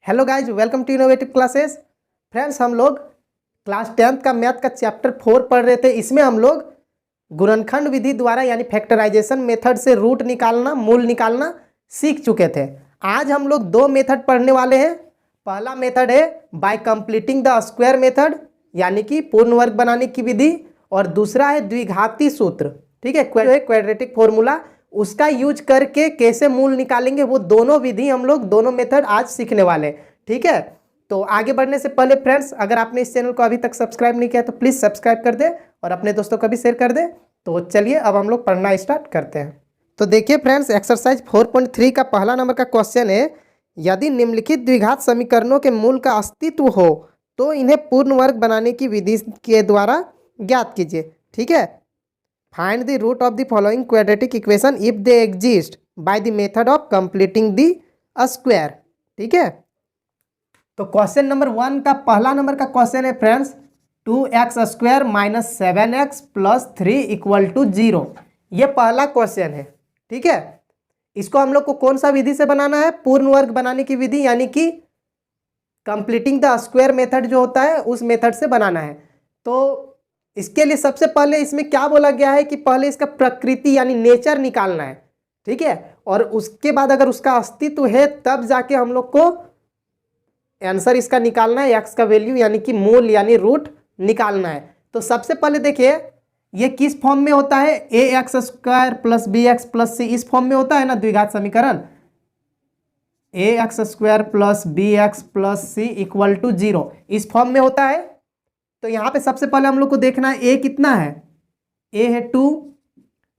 Hello guys, welcome to innovative classes. Friends, हम लोग class 10th का मैथ का चैप्टर 4 पढ़ रहे थे। इसमें हम लोग गुणनखंड विधि द्वारा यानी फैक्टराइजेशन मेथड से रूट निकालना, मूल निकालना सीख चुके थे। आज हम लोग दो मेथड पढ़ने वाले हैं। पहला मेथड है bye completing the square method यानी कि पूर्ण वर्ग बनाने की विधि, और दूसरा है द्विघाती सूत्र। ठीक है, क्वाड्रेटिक फॉर्मूला, उसका यूज करके कैसे मूल निकालेंगे, वो दोनों विधि हम लोग दोनों मेथड आज सीखने वाले हैं। ठीक है, तो आगे बढ़ने से पहले फ्रेंड्स, अगर आपने इस चैनल को अभी तक सब्सक्राइब नहीं किया तो प्लीज़ सब्सक्राइब कर दे और अपने दोस्तों को भी शेयर कर दे। तो चलिए अब हम लोग पढ़ना स्टार्ट करते हैं। तो देखिए फ्रेंड्स, एक्सरसाइज 4.3 का पहला नंबर का क्वेश्चन है, यदि निम्नलिखित द्विघात समीकरणों के मूल का अस्तित्व हो तो इन्हें पूर्ण वर्ग बनाने की विधि के द्वारा ज्ञात कीजिए। ठीक है, find the root of the following quadratic equation if they exist by the method of completing the square. ठीक है, तो क्वेश्चन नंबर 1 का पहला नंबर का क्वेश्चन है फ्रेंड्स, 2x² - 7x + 3 = 0। ये पहला क्वेश्चन है। ठीक है, इसको हम लोग को कौन सा विधि से बनाना है? पूर्ण वर्ग बनाने की विधि यानी कि कंप्लीटिंग द स्क्वायर मेथड जो होता है उस मेथड से बनाना है। तो इसके लिए सबसे पहले इसमें क्या बोला गया है कि पहले इसका प्रकृति यानी नेचर निकालना है। ठीक है, और उसके बाद अगर उसका अस्तित्व है तब जाके हम लोग को आंसर इसका निकालना है, एक्स का वैल्यू यानी कि मूल यानी रूट निकालना है। तो सबसे पहले देखिए ये किस फॉर्म में होता है, ax² + bx + c, इस फॉर्म में होता है ना द्विघात समीकरण, ax² + bx + c = 0, इस फॉर्म में होता है। तो यहाँ पे सबसे पहले हम लोग को देखना है a कितना है, a है 2,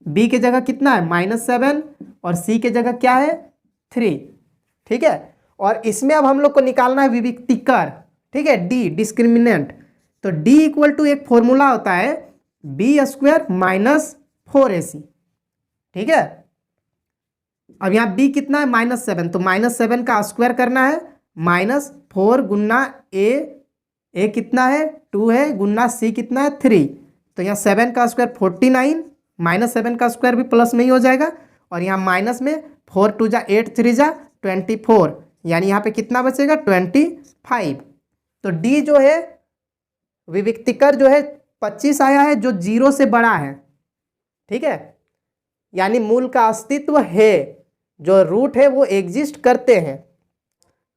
b के जगह कितना है -7 और c के जगह क्या है 3। ठीक है, और इसमें अब हम लोग को निकालना है विविक्तिकर। ठीक है, d डिस्क्रिमिनेंट। तो d = एक फॉर्मूला होता है b² - 4ac। ठीक है, अब यहाँ b कितना है -7, तो -7 का स्क्वायर करना है, -4 गुना a कितना है 2 है, गुना c कितना है 3। तो यहाँ 7 का स्क्वायर 49, -7 का स्क्वायर भी प्लस में ही हो जाएगा, और यहाँ माइनस में 4 × 2 = 8 3 × 24, यानी यहाँ पे कितना बचेगा 25। तो d जो है विविक्तिकर जो है 25 आया है, जो 0 से बड़ा है। ठीक है, यानी मूल का अस्तित्व है, जो रूट है वो एग्जिस्ट करते हैं।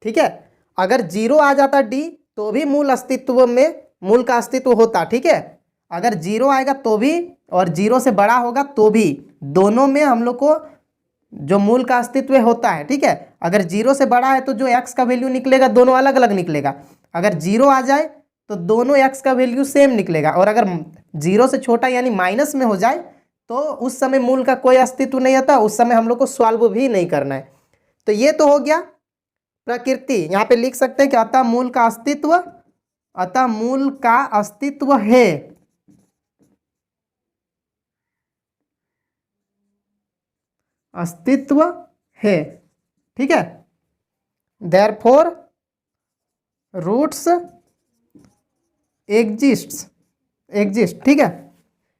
ठीक है, अगर 0 आ जाता d तो भी मूल अस्तित्व में मूल का अस्तित्व होता। ठीक है, अगर 0 आएगा तो भी और 0 से बड़ा होगा तो भी, दोनों में हम लोग को जो मूल का अस्तित्व होता है। ठीक है, अगर 0 से बड़ा है तो जो x का वैल्यू निकलेगा दोनों अलग अलग निकलेगा। अगर 0 आ जाए तो दोनों x का वैल्यू सेम निकलेगा, और अगर 0 से छोटा यानी माइनस में हो जाए तो उस समय मूल का कोई अस्तित्व नहीं आता, उस समय हम लोग को सॉल्व भी नहीं करना है। तो ये तो हो गया प्रकृति। यहाँ पे लिख सकते हैं कि अतः मूल का अस्तित्व, अतः मूल का अस्तित्व है। अस्तित्व है। ठीक है, देयरफॉर रूट्स एग्जिस्ट। ठीक है,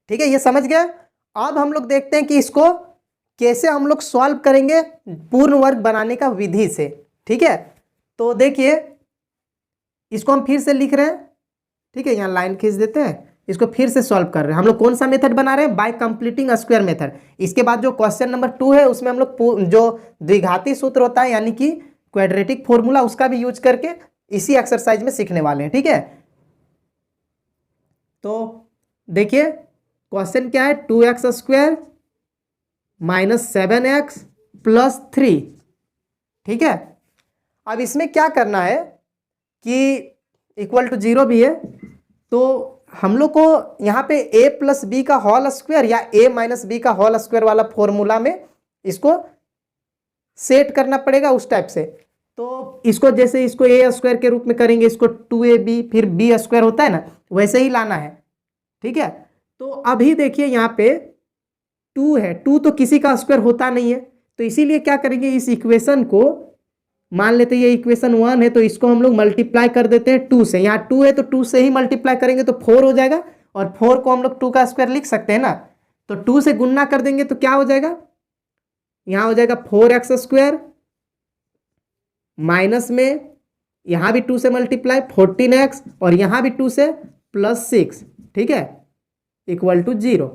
ठीक है, ये समझ गए। अब हम लोग देखते हैं कि इसको कैसे हम लोग सॉल्व करेंगे पूर्ण वर्ग बनाने का विधि से। ठीक है, तो देखिए इसको हम फिर से लिख रहे हैं। ठीक है, यहाँ लाइन खींच देते हैं, इसको फिर से सॉल्व कर रहे हैं। हम लोग कौन सा मेथड बना रहे हैं? Bye completing square method. इसके बाद जो क्वेश्चन नंबर 2 है उसमें हम लोग जो द्विघाती सूत्र होता है यानी कि क्वाड्रेटिक फॉर्मूला, उसका भी यूज करके इसी एक्सरसाइज में सीखने वाले हैं। ठीक है, तो देखिए क्वेश्चन क्या है, 2x² - 7x + 3। ठीक है, अब इसमें क्या करना है कि = 0 भी है, तो हम लोग को यहाँ पे a + b का होल स्क्वायर या a - b का होल स्क्वायर वाला फॉर्मूला में इसको सेट करना पड़ेगा उस टाइप से। तो इसको जैसे इसको a² के रूप में करेंगे, इसको 2ab फिर b² होता है ना, वैसे ही लाना है। ठीक है, तो अभी देखिए यहाँ पे 2 है, 2 तो किसी का स्क्वायर होता नहीं है, तो इसीलिए क्या करेंगे, इस इक्वेशन को मान लेते हैं ये इक्वेशन 1 है, तो इसको हम लोग मल्टीप्लाई कर देते हैं 2 से। यहाँ 2 है तो 2 से ही मल्टीप्लाई करेंगे तो 4 हो जाएगा, और 4 को हम लोग 2 का स्क्वायर लिख सकते हैं ना, तो 2 से गुणा कर देंगे तो क्या हो जाएगा, यहाँ हो जाएगा 4x² माइनस में यहाँ भी 2 से मल्टीप्लाई 14x और यहाँ भी 2 से +6, ठीक है, इक्वल टू 0।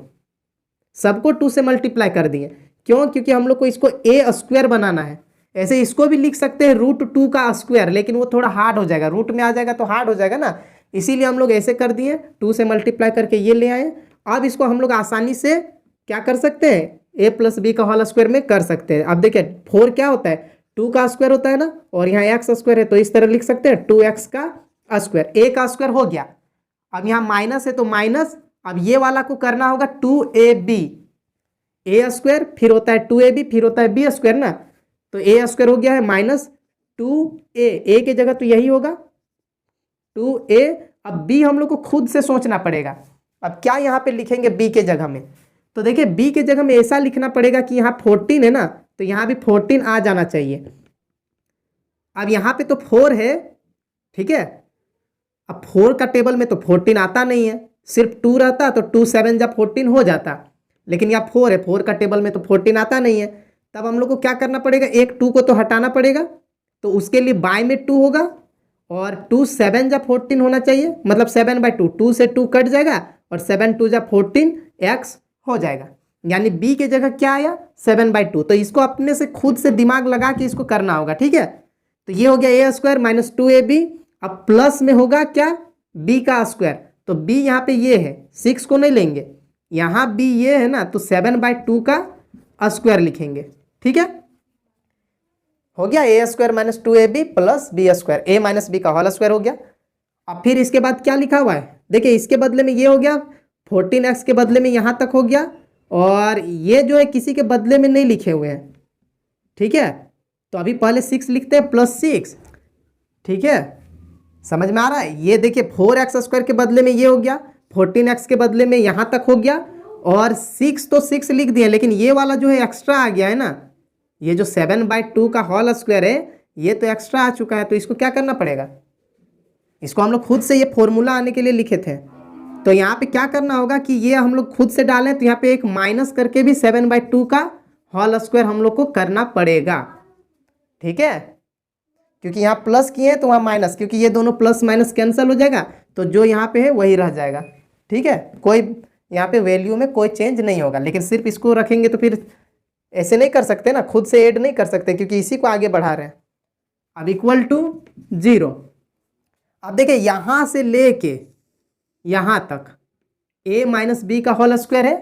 सबको 2 से मल्टीप्लाई कर दिए। क्यों? क्योंकि हम लोग को इसको a स्क्वायर बनाना है। ऐसे इसको भी लिख सकते हैं √2 का स्क्वायर, लेकिन वो थोड़ा हार्ड हो जाएगा, रूट में आ जाएगा तो हार्ड हो जाएगा ना, इसीलिए हम लोग ऐसे कर दिए, 2 से मल्टीप्लाई करके ये ले आए। अब इसको हम लोग आसानी से क्या कर सकते हैं, a + b का होल स्क्वायर में कर सकते हैं। अब देखिए 4 क्या होता है, 2 का स्क्वायर होता है ना, और यहाँ x स्क्वायर है तो इस तरह लिख सकते हैं 2x का स्क्वायर, a का स्क्वायर हो गया। अब यहाँ माइनस है तो माइनस, अब ये वाला को करना होगा 2ab, a स्क्वायर फिर होता है 2ab फिर होता है b स्क्वायर ना, तो a स्क्वायर हो गया है -2a, a की जगह तो यही होगा 2a। अब b हम लोग को खुद से सोचना पड़ेगा, अब क्या यहाँ पे लिखेंगे b के जगह में, तो देखिए b के जगह में ऐसा लिखना पड़ेगा कि यहाँ 14 है ना, तो यहाँ भी 14 आ जाना चाहिए। अब यहाँ पे तो 4 है, ठीक है, अब 4 का टेबल में तो 14 आता नहीं है, सिर्फ 2 रहता तो 2 7 जब 14 हो जाता, लेकिन यहाँ 4 है, 4 का टेबल में तो 14 आता नहीं है। तब हम लोग को क्या करना पड़ेगा, एक 2 को तो हटाना पड़ेगा, तो उसके लिए बाय में 2 होगा, और 2 7 जब 14 होना चाहिए, मतलब 7/2, 2 से 2 कट जाएगा और 7 2 जब 14 x हो जाएगा, यानी b के जगह क्या आया 7/2। तो इसको अपने से खुद से दिमाग लगा के इसको करना होगा, ठीक है। तो ये हो गया a स्क्वायर -2ab, अब प्लस में होगा क्या b का स्क्वायर, तो b यहाँ पे ये है, 6 को नहीं लेंगे, यहाँ b ये है ना, तो 7/2 का स्क्वायर लिखेंगे, ठीक है। हो गया a square -2ab + b square, a - b का होल स्क्वायर हो गया। अब फिर इसके बाद क्या लिखा हुआ है, देखिए इसके बदले में ये हो गया, 14x के बदले में यहाँ तक हो गया, और ये जो है किसी के बदले में नहीं लिखे हुए हैं, ठीक है। तो अभी पहले 6 लिखते हैं +6, ठीक है, समझ में आ रहा है। ये देखिए 4x स्क्वायर के बदले में ये हो गया, 14x के बदले में यहाँ तक हो गया, और 6 तो 6 लिख दिए, लेकिन ये वाला जो है एक्स्ट्रा आ गया है ना, ये जो 7/2 का होल स्क्वायर है ये तो एक्स्ट्रा आ चुका है, तो इसको क्या करना पड़ेगा, इसको हम लोग खुद से ये फॉर्मूला आने के लिए लिखे थे, तो यहाँ पे क्या करना होगा कि ये हम लोग खुद से डालें, तो यहाँ पे एक माइनस करके भी 7/2 का होल स्क्वायर हम लोग को करना पड़ेगा, ठीक है, क्योंकि यहाँ प्लस किए हैं तो वहाँ माइनस, क्योंकि ये दोनों प्लस माइनस कैंसिल हो जाएगा, तो जो यहाँ पे है वही रह जाएगा, ठीक है। कोई यहाँ पे वैल्यू में कोई चेंज नहीं होगा, लेकिन सिर्फ इसको रखेंगे तो फिर ऐसे नहीं कर सकते ना, खुद से ऐड नहीं कर सकते, क्योंकि इसी को आगे बढ़ा रहे हैं। अब इक्वल टू 0, अब देखिए यहाँ से लेके यहाँ तक a - b का होल स्क्वायर है,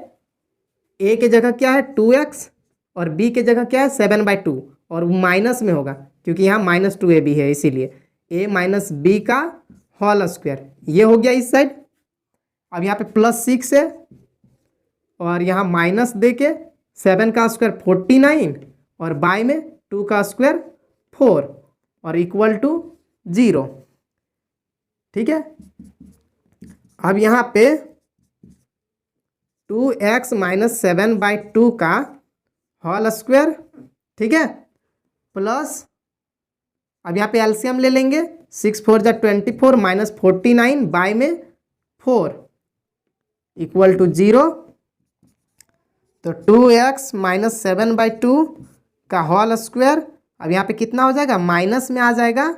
a के जगह क्या है 2x और b के जगह क्या है 7/2, और माइनस में होगा क्योंकि यहाँ -2ab है, इसीलिए a - b का होल स्क्वायर, ये हो गया इस साइड। अब यहाँ पे +6 है, और यहाँ माइनस दे के 7 का स्क्वायर 49, और बाय में 2 का स्क्वायर 4, और इक्वल टू 0, ठीक है। अब यहाँ पे 2x - 7/2 का होल स्क्वायर, ठीक है, प्लस अब यहाँ पे एलसीएम ले लेंगे, 6 4 जा 24 -49 बाय में 4 इक्वल टू 0, तो 2x - 7/2 का होल स्क्वायर, अब यहाँ पे कितना हो जाएगा, माइनस में आ जाएगा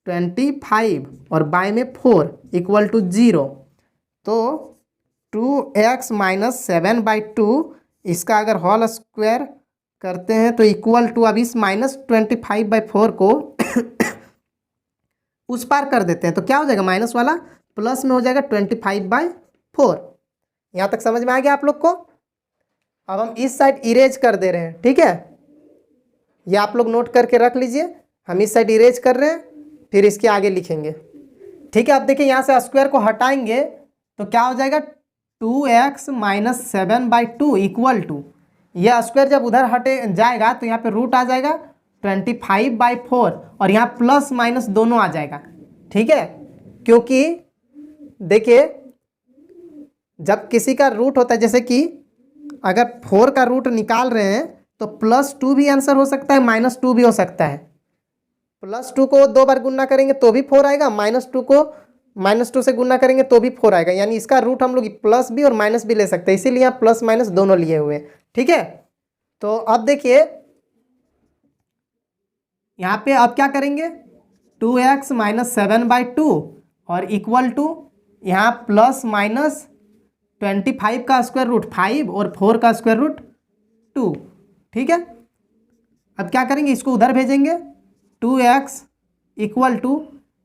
25 और बाय में 4 इक्वल टू 0, तो 2x - 7/2 इसका अगर होल स्क्वायर करते हैं तो इक्वल टू, अब इस -25/4 को उस पार कर देते हैं, तो क्या हो जाएगा, माइनस वाला प्लस में हो जाएगा 25/4। यहाँ तक समझ में आ गया आप लोग को। अब हम इस साइड इरेज कर दे रहे हैं, ठीक है, ये आप लोग नोट करके रख लीजिए, हम इस साइड इरेज कर रहे हैं, फिर इसके आगे लिखेंगे, ठीक है। अब देखिए यहाँ से स्क्वायर को हटाएंगे तो क्या हो जाएगा, 2x - 7/2 इक्वल टू, यह स्क्वायर जब उधर हटे जाएगा तो यहाँ पे रूट आ जाएगा 25/4, और यहाँ प्लस माइनस दोनों आ जाएगा, ठीक है, क्योंकि देखिए जब किसी का रूट होता है, जैसे कि अगर 4 का रूट निकाल रहे हैं तो +2 भी आंसर हो सकता है, -2 भी हो सकता है। +2 को 2 बार गुना करेंगे तो भी 4 आएगा, -2 को -2 से गुना करेंगे तो भी 4 आएगा, यानी इसका रूट हम लोग प्लस भी और माइनस भी ले सकते हैं, इसीलिए यहाँ प्लस माइनस दोनों लिए हुए हैं, ठीक है। तो अब देखिए यहाँ पे अब क्या करेंगे, 2x माइनस 7/2 और इक्वल टू यहाँ प्लस माइनस 25 का स्क्वायर रूट 5 और 4 का स्क्वायर रूट 2। ठीक है, अब क्या करेंगे, इसको उधर भेजेंगे। 2x इक्वल टू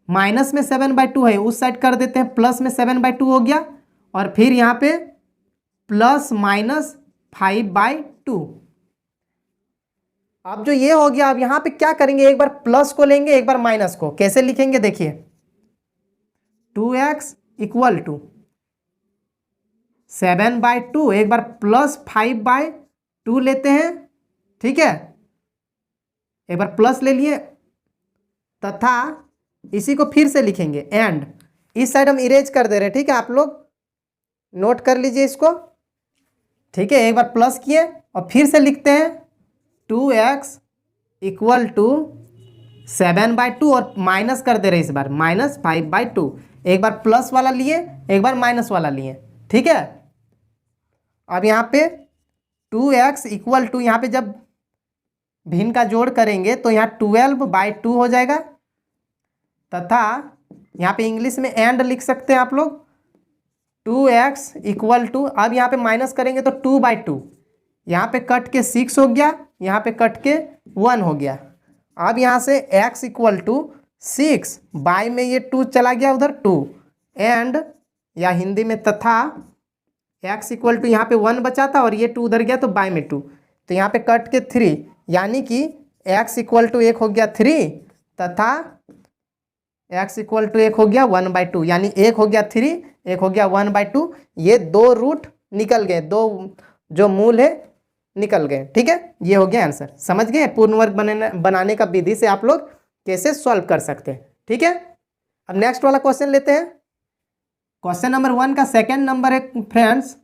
माइनस में 7/2 है, उस साइड कर देते हैं, प्लस में 7/2 हो गया, और फिर यहाँ पे प्लस माइनस 5/2। अब जो ये हो गया, अब यहाँ पे क्या करेंगे, एक बार प्लस को लेंगे, एक बार माइनस को। कैसे लिखेंगे देखिए, 2x इक्वल टू 7/2, एक बार प्लस 5/2 लेते हैं। ठीक है, एक बार प्लस ले लिए, तथा इसी को फिर से लिखेंगे एंड इस साइड हम इरेज कर दे रहे हैं। ठीक है, आप लोग नोट कर लीजिए इसको। ठीक है, एक बार प्लस किए और फिर से लिखते हैं 2x इक्वल टू 7/2 और माइनस कर दे रहे हैं इस बार, माइनस 5/2। एक बार प्लस वाला लिए, एक बार माइनस वाला लिए। ठीक है, अब यहाँ पे 2x इक्वल टू, यहाँ पे जब भिन्न का जोड़ करेंगे तो यहाँ 12/2 हो जाएगा, तथा यहाँ पे इंग्लिश में एंड लिख सकते हैं आप लोग। 2x इक्वल टू, अब यहाँ पे माइनस करेंगे तो 2/2, यहाँ पे कट के 6 हो गया, यहाँ पे कट के 1 हो गया। अब यहाँ से x इक्वल टू 6 बाय में ये 2 चला गया उधर 2, एंड या हिंदी में तथा x इक्वल टू यहाँ पे 1 बचा था और ये 2 उधर गया तो बाय में 2, तो यहाँ पे कट के 3, यानी कि x इक्वल टू 1 हो गया 3, तथा x इक्वल टू 1 हो गया 1/2, यानी 1 हो गया 3, 1 हो गया 1/2। ये दो रूट निकल गए, दो जो मूल है निकल गए। ठीक है, ये हो गया आंसर। समझ गए पूर्ण वर्ग बनाने का विधि से आप लोग कैसे सॉल्व कर सकते हैं। ठीक है, अब नेक्स्ट वाला क्वेश्चन लेते हैं। क्वेश्चन नंबर 1 का सेकेंड नंबर है friends,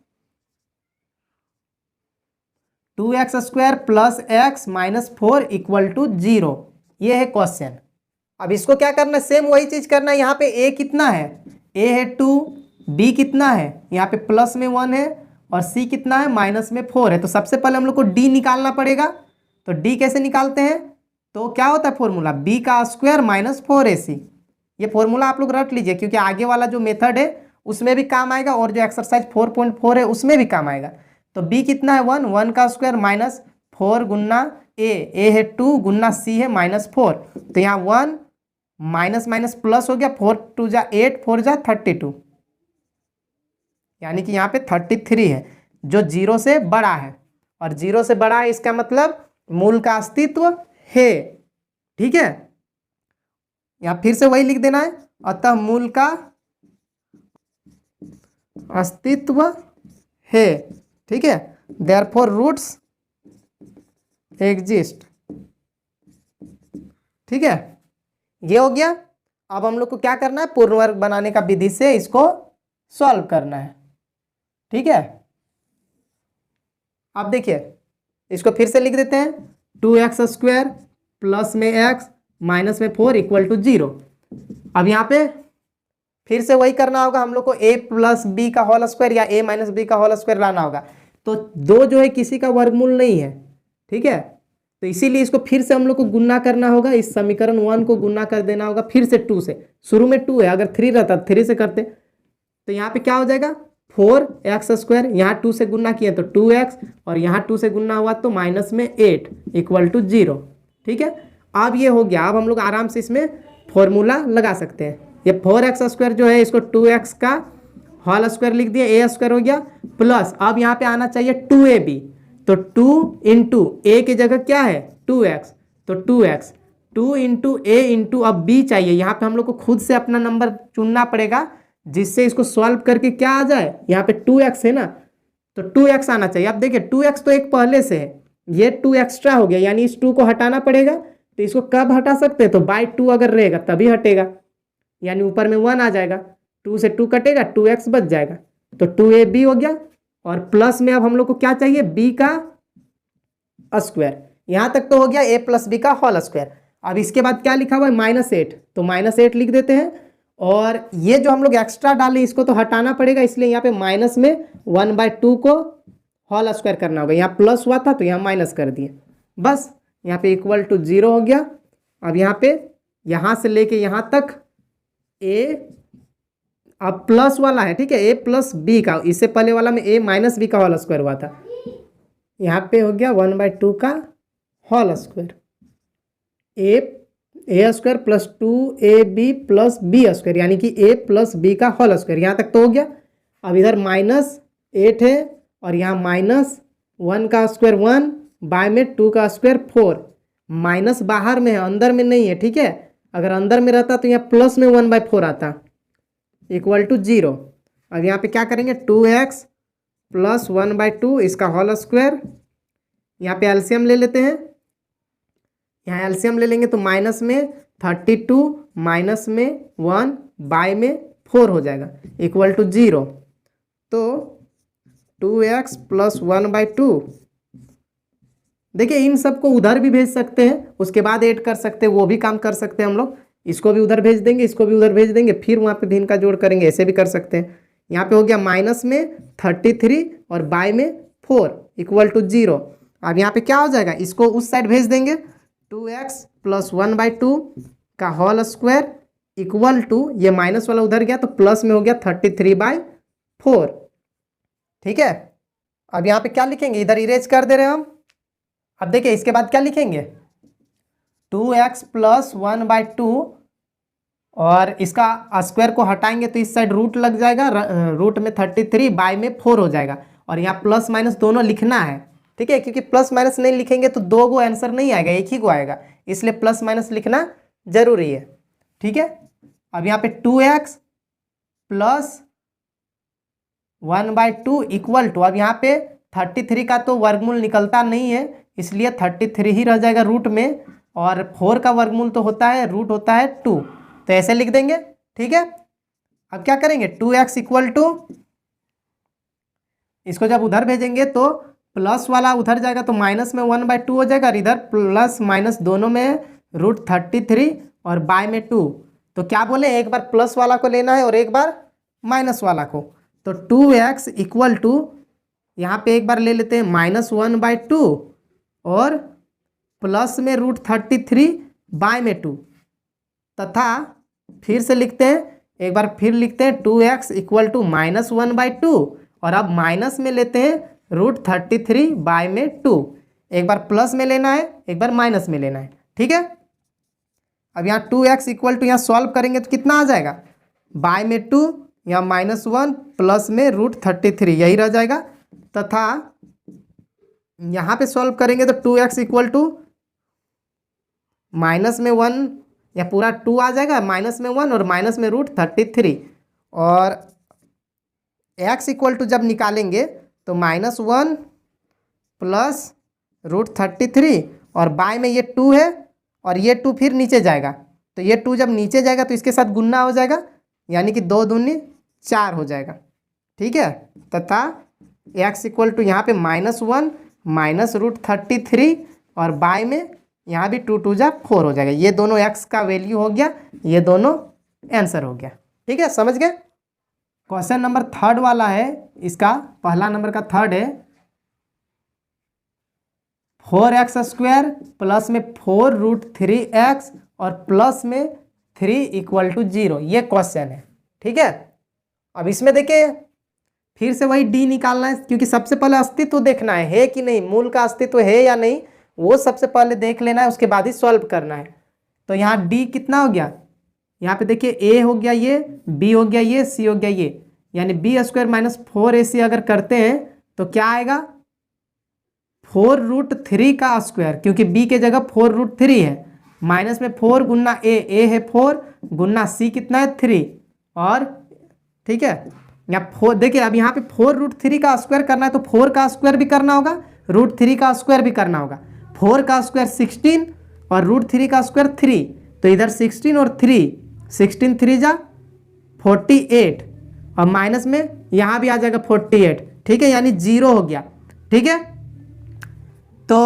2x² plus x minus 4 equal to 0। ये है क्वेश्चन। अब इसको क्या करना है, सेम वही चीज करना है। यहाँ पे a कितना है, a है 2, b कितना है, यहाँ पे प्लस में 1 है, और c कितना है, माइनस में 4 है। तो सबसे पहले हम लोग को d निकालना पड़ेगा। तो d कैसे निकालते हैं, तो क्या होता है फॉर्मूला, b का स्क्वायर माइनस 4ac। ये फॉर्मूला आप लोग रट लीजिए, क्योंकि आगे वाला जो मेथड है उसमें भी काम आएगा, और जो एक्सरसाइज 4.4 है उसमें भी काम आएगा। तो b कितना है 1 का स्क्वायर माइनस 4 गुन्ना a है 2 गुन्ना c है माइनस 4। तो यहाँ 1 माइनस माइनस प्लस हो गया, 4 2 जा 8, 4 जा 32, यानी कि यहाँ पे 33 है, जो 0 से बड़ा है। और 0 से बड़ा है इसका मतलब मूल का अस्तित्व है। ठीक है, यहाँ फिर से वही लिख देना है, अतः मूल का अस्तित्व है। ठीक है, देयरफॉर रूट्स एग्जिस्ट। ठीक है, ये हो गया। अब हम लोग को क्या करना है, पूर्ण वर्ग बनाने का विधि से इसको सॉल्व करना है। ठीक है, अब देखिए इसको फिर से लिख देते हैं, 2x² प्लस में x माइनस में 4 इक्वल टू 0। अब यहाँ पे फिर से वही करना होगा हम लोग को, a प्लस बी का होल स्क्वायर या a माइनस बी का होल स्क्वायर लाना होगा। तो दो जो है किसी का वर्गमूल नहीं है। ठीक है, तो इसीलिए इसको फिर से हम लोग को गुना करना होगा। इस समीकरण 1 को गुना कर देना होगा फिर से 2 से। शुरू में 2 है, अगर 3 रहता 3 से करते, तो यहाँ पे क्या हो जाएगा 4x², यहाँ 2 से गुना किया तो 2x, और यहाँ 2 से गुना हुआ तो माइनस में 8 इक्वल टू 0। ठीक है, अब ये हो गया। अब हम लोग आराम से इसमें फॉर्मूला लगा सकते हैं। ये 4x² जो है इसको 2x का होल स्क्वायर लिख दिया, a² हो गया, प्लस अब यहाँ पे आना चाहिए 2ab, तो 2 इंटू ए की जगह क्या है 2x, तो 2x, 2 इंटू ए इंटू अब b चाहिए। यहाँ पे हम लोग को खुद से अपना नंबर चुनना पड़ेगा, जिससे इसको सॉल्व करके क्या आ जाए, यहाँ पे 2x है ना, तो 2x आना चाहिए। अब देखिए 2x तो एक पहले से है, ये 2 एक्स्ट्रा हो गया, यानी इस 2 को हटाना पड़ेगा। तो इसको कब हटा सकते हैं, तो बाई 2 अगर रहेगा तभी हटेगा, यानी ऊपर में 1 आ जाएगा, 2 से 2 कटेगा, 2x बच जाएगा, तो 2ab हो गया। और प्लस में अब हम लोग को क्या चाहिए, b का स्क्वायर। यहाँ तक तो हो गया a प्लस बी का होल स्क्वायर। अब इसके बाद क्या लिखा हुआ है -8, तो -8 लिख देते हैं। और ये जो हम लोग एक्स्ट्रा डाले इसको तो हटाना पड़ेगा, इसलिए यहाँ पे माइनस में 1/2 को होल स्क्वायर करना होगा। यहाँ प्लस हुआ था तो यहाँ माइनस कर दिए, बस यहाँ पे इक्वल टू 0 हो गया। अब यहाँ पे यहाँ से लेके यहाँ तक ए अब प्लस वाला है, ठीक है, ए प्लस बी का, इससे पहले वाला में ए माइनस बी का होल स्क्वायर हुआ था, यहाँ पे हो गया 1/2 का whole square, a square plus 2ab plus b square, यानी कि ए प्लस बी का होल स्क्वायर। यहाँ तक तो हो गया। अब इधर -8 है और यहाँ -1 का स्क्वायर 1, बाय में 2 का स्क्वायर 4, माइनस बाहर में है, अंदर में नहीं है, ठीक है। अगर अंदर में रहता तो यहाँ प्लस में 1/4 आता, इक्वल टू 0। अब यहाँ पे क्या करेंगे, 2x प्लस 1/2 इसका होल स्क्वायर, यहाँ पे एलसीएम ले लेते हैं, यहाँ एलसीएम ले लेंगे तो माइनस में 32 माइनस में 1 बाय में 4 हो जाएगा, इक्वल टू 0। तो 2x प्लस 1/2, देखिए इन सबको उधर भी भेज सकते हैं, उसके बाद ऐड कर सकते हैं, वो भी काम कर सकते हैं हम लोग। इसको भी उधर भेज देंगे, इसको भी उधर भेज देंगे, फिर वहाँ पे भी इनका जोड़ करेंगे, ऐसे भी कर सकते हैं। यहाँ पे हो गया माइनस में 33 और बाय में 4 इक्वल टू 0। अब यहाँ पे क्या हो जाएगा, इसको उस साइड भेज देंगे, 2x प्लस 1/2 का होल स्क्वायर इक्वल टू, ये माइनस वाला उधर गया तो प्लस में हो गया 33/4, ठीक है। अब यहाँ पे क्या लिखेंगे, इधर इरेज कर दे रहे हैं हम। अब देखिए इसके बाद क्या लिखेंगे, 2x प्लस 1/2 और इसका स्क्वायर को हटाएंगे तो इस साइड रूट लग जाएगा, रूट में 33 बाय में 4 हो जाएगा, और यहाँ प्लस माइनस दोनों लिखना है, ठीक है, क्योंकि प्लस माइनस नहीं लिखेंगे तो 2 गो आंसर नहीं आएगा, एक ही को आएगा, इसलिए प्लस माइनस लिखना जरूरी है, ठीक है। अब यहाँ पे 2x प्लस 1/2 इक्वल टू, अब यहाँ पे 33 का तो वर्गमूल निकलता नहीं है, इसलिए 33 ही रह जाएगा रूट में, और 4 का वर्गमूल तो होता है, रूट होता है 2, तो ऐसे लिख देंगे, ठीक है। अब क्या करेंगे, 2x इक्वल टू, इसको जब उधर भेजेंगे तो प्लस वाला उधर जाएगा तो माइनस में 1/2 हो जाएगा, और इधर प्लस माइनस दोनों में √33 और बाय में 2, तो क्या बोले, एक बार प्लस वाला को लेना है और एक बार माइनस वाला को, तो 2x इक्वल टू, यहाँ पे एक बार ले लेते हैं -1/2 और प्लस में √33 बाय में 2, तथा फिर से लिखते हैं, एक बार फिर लिखते हैं 2x इक्वल टू -1/2 और अब माइनस में लेते हैं √33 बाय में 2, एक बार प्लस में लेना है, एक बार माइनस में लेना है, ठीक है। अब यहाँ 2x इक्वल टू, यहाँ सॉल्व करेंगे तो कितना आ जाएगा, बाय में 2, यहाँ -1 प्लस में √33, यही रह जाएगा, तथा यहाँ पे सॉल्व करेंगे तो 2x इक्वल टू माइनस में 1, या पूरा 2 आ जाएगा, माइनस में 1 और माइनस में √33, और x इक्वल टू जब निकालेंगे तो -1 प्लस √33 और बाय में ये 2 है और ये 2 फिर नीचे जाएगा, तो ये 2 जब नीचे जाएगा तो इसके साथ गुन्ना हो जाएगा, यानी कि 2 दूनी 4 हो जाएगा, ठीक है। तथा x इक्वल टू यहाँ पे -1 माइनस √33 और बाय में यहाँ भी 2 2 जा 4 हो जाएगा, ये दोनों x का वैल्यू हो गया, ये दोनों आंसर हो गया, ठीक है, समझ गए। क्वेश्चन नंबर 3 वाला है, इसका पहला नंबर का 3 है, 4x² प्लस में 4√3x और प्लस में 3 इक्वल टू 0, ये क्वेश्चन है, ठीक है। अब इसमें देखिए फिर से वही d निकालना है, क्योंकि सबसे पहले अस्तित्व देखना है कि नहीं, मूल का अस्तित्व है या नहीं, वो सबसे पहले देख लेना है, उसके बाद ही सॉल्व करना है। तो यहाँ d कितना हो गया, यहाँ पे देखिए a हो गया ये, b हो गया ये, c हो गया ये, यानी b² - 4ac अगर करते हैं तो क्या आएगा, 4√3 का स्क्वायर, क्योंकि b के जगह 4√3 है, माइनस में 4 गुन्ना a है 4 गुन्ना c कितना है 3, और ठीक है यहाँ 4, देखिए अब यहाँ पे 4√3 का स्क्वायर करना है तो 4 का स्क्वायर भी करना होगा, √3 का स्क्वायर भी करना होगा, 4 का स्क्वायर 16 और √3 का स्क्वायर 3, तो इधर 16 और 3, 16 3 जा 48 और माइनस में यहाँ भी आ जाएगा 48, ठीक है, यानी 0 हो गया, ठीक है। तो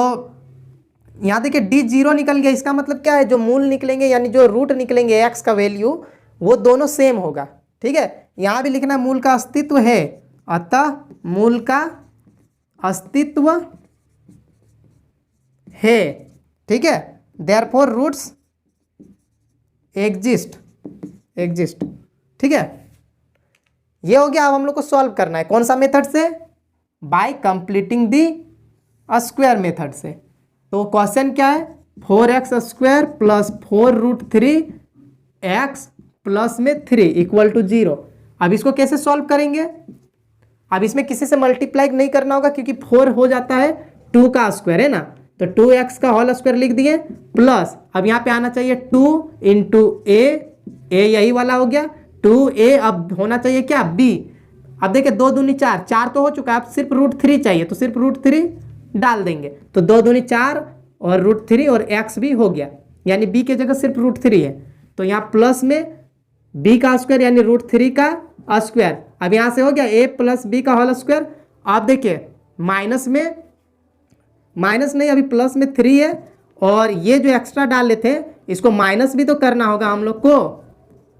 यहाँ देखिए d 0 निकल गया, इसका मतलब क्या है, जो मूल निकलेंगे यानी जो रूट निकलेंगे x का वैल्यू वो दोनों सेम होगा, ठीक है। यहाँ भी लिखना मूल का अस्तित्व है, अतः मूल का अस्तित्व है, ठीक है, देयरफॉर रूट्स एग्जिस्ट। ठीक है, ये हो गया। अब हम लोग को सॉल्व करना है कौन सा मेथड से? Bye completing the square method से। तो क्वेश्चन क्या है? 4x square plus 4√3 x plus में 3 इक्वल टू 0। अब इसको कैसे सॉल्व करेंगे? अब इसमें किसी से मल्टीप्लाई नहीं करना होगा क्योंकि 4 हो जाता है 2 का स्क्वायर, है ना। तो 2x का होल स्क्वायर लिख दिए प्लस, अब यहाँ पे आना चाहिए 2 इंटू ए यही वाला हो गया 2a। अब होना चाहिए क्या? b। अब देखिए 2 दूनी 4, 4 तो हो चुका है, अब सिर्फ √3 चाहिए तो सिर्फ √3 डाल देंगे। तो 2 दूनी 4 और √3 और x भी हो गया, यानी b की जगह सिर्फ √3 है। तो यहाँ प्लस में b का स्क्वायर यानी √3 का स्क्वायर। अब यहाँ से हो गया a प्लस b का होल स्क्वायर। आप देखिए माइनस में, माइनस नहीं अभी प्लस में 3 है, और ये जो एक्स्ट्रा डाल लेते हैं इसको माइनस भी तो करना होगा हम लोग को।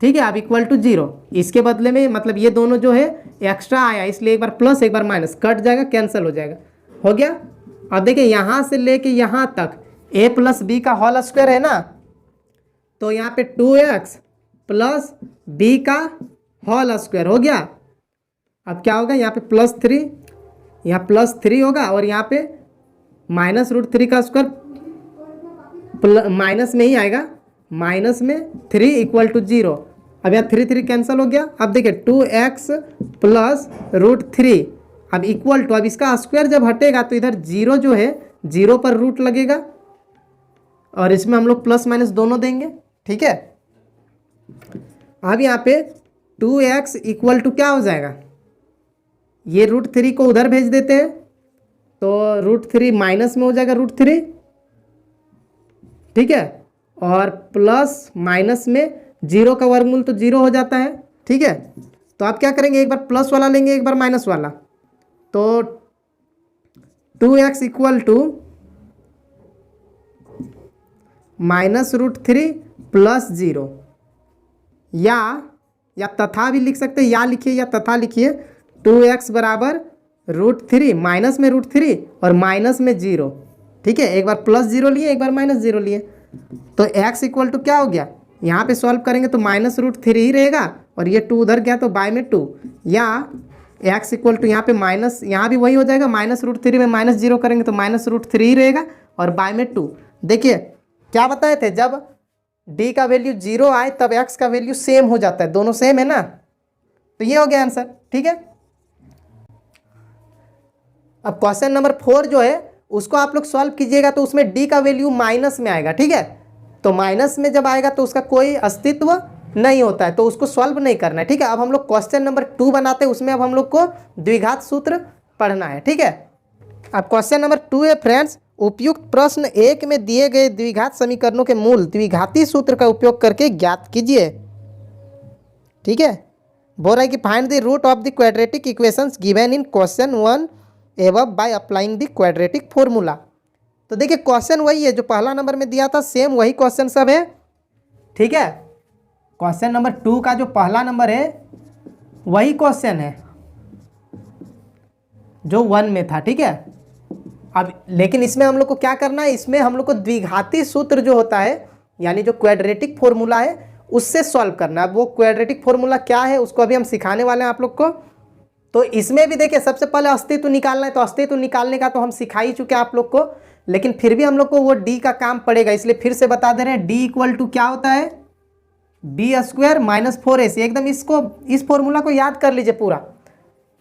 ठीक है, अब इक्वल टू 0। इसके बदले में मतलब ये दोनों जो है एक्स्ट्रा आया, इसलिए एक बार प्लस एक बार माइनस, कट जाएगा, कैंसिल हो जाएगा, हो गया। अब देखिए यहाँ से लेके यहाँ तक a प्लस b का होल स्क्वायर है ना, तो यहाँ पे 2x प्लस b का होल स्क्वायर हो गया। अब क्या होगा? यहाँ पे +3, यहाँ +3 होगा, और यहाँ पे -√3 का स्क्वायर माइनस में ही आएगा, माइनस में 3 इक्वल टू 0। अब यहाँ 3 कैंसिल हो गया। अब देखिए 2x प्लस √3, अब इक्वल टू, अब इसका स्क्वायर जब हटेगा तो इधर 0 जो है 0 पर रूट लगेगा, और इसमें हम लोग प्लस माइनस दोनों देंगे। ठीक है, अब यहाँ पे 2x इक्वल टू क्या हो जाएगा? ये √3 को उधर भेज देते हैं तो √3 माइनस में हो जाएगा √3। ठीक है, और प्लस माइनस में 0 का वर्गमूल तो 0 हो जाता है। ठीक है, तो आप क्या करेंगे? एक बार प्लस वाला लेंगे, एक बार माइनस वाला। तो 2x इक्वल टू -√3 प्लस 0, या तथा भी लिख सकते हैं, या लिखिए या तथा लिखिए। 2x बराबर √3, माइनस में √3 और माइनस में 0। ठीक है, एक बार प्लस 0 लिए, एक बार माइनस 0 लिए, तो x इक्वल टू क्या हो गया? यहाँ पे सॉल्व करेंगे तो -√3 ही रहेगा, और ये 2 उधर गया तो बाय में 2, या x इक्वल टू यहाँ पे माइनस, यहाँ भी वही हो जाएगा, -√3 में -0 करेंगे तो -√3 ही रहेगा, और बाय में 2। देखिए क्या बताए थे, जब d का वैल्यू 0 आए तब x का वैल्यू सेम हो जाता है, दोनों सेम है ना। तो ये हो गया आंसर। ठीक है, अब क्वेश्चन नंबर 4 जो है उसको आप लोग सॉल्व कीजिएगा तो उसमें d का वैल्यू माइनस में आएगा। ठीक है, तो माइनस में जब आएगा तो उसका कोई अस्तित्व नहीं होता है, तो उसको सॉल्व नहीं करना है। ठीक है, अब हम लोग क्वेश्चन नंबर 2 बनाते हैं, उसमें अब हम लोग को द्विघात सूत्र पढ़ना है। ठीक है, अब क्वेश्चन नंबर 2 है फ्रेंड्स, उपयुक्त प्रश्न 1 में दिए गए द्विघात समीकरणों के मूल द्विघाती सूत्र का उपयोग करके ज्ञात कीजिए। ठीक है, बोल रहा है कि find the root of the quadratic equations given in question 1 above by applying the quadratic formula. तो देखिए क्वेश्चन वही है जो पहला नंबर में दिया था, सेम वही क्वेश्चन सब है। ठीक है, क्वेश्चन नंबर 2 का जो पहला नंबर है वही क्वेश्चन है जो 1 में था। ठीक है, अब लेकिन इसमें हम लोग को क्या करना है? इसमें हम लोग को द्विघाती सूत्र जो होता है यानी जो क्वाड्रेटिक फॉर्मूला है उससे सॉल्व करना है। अब वो क्वाड्रेटिक फॉर्मूला क्या है उसको अभी हम सिखाने वाले हैं आप लोग को। तो इसमें भी देखिए सबसे पहले अस्तित्व निकालना है, तो अस्तित्व निकालने का तो हम सिखा ही चुके हैं आप लोग को, लेकिन फिर भी हम लोग को वो d का काम पड़ेगा, इसलिए फिर से बता दे रहे हैं। d इक्वल टू क्या होता है? b square minus 4ac। एकदम इसको, इस फॉर्मूला को याद कर लीजिए पूरा।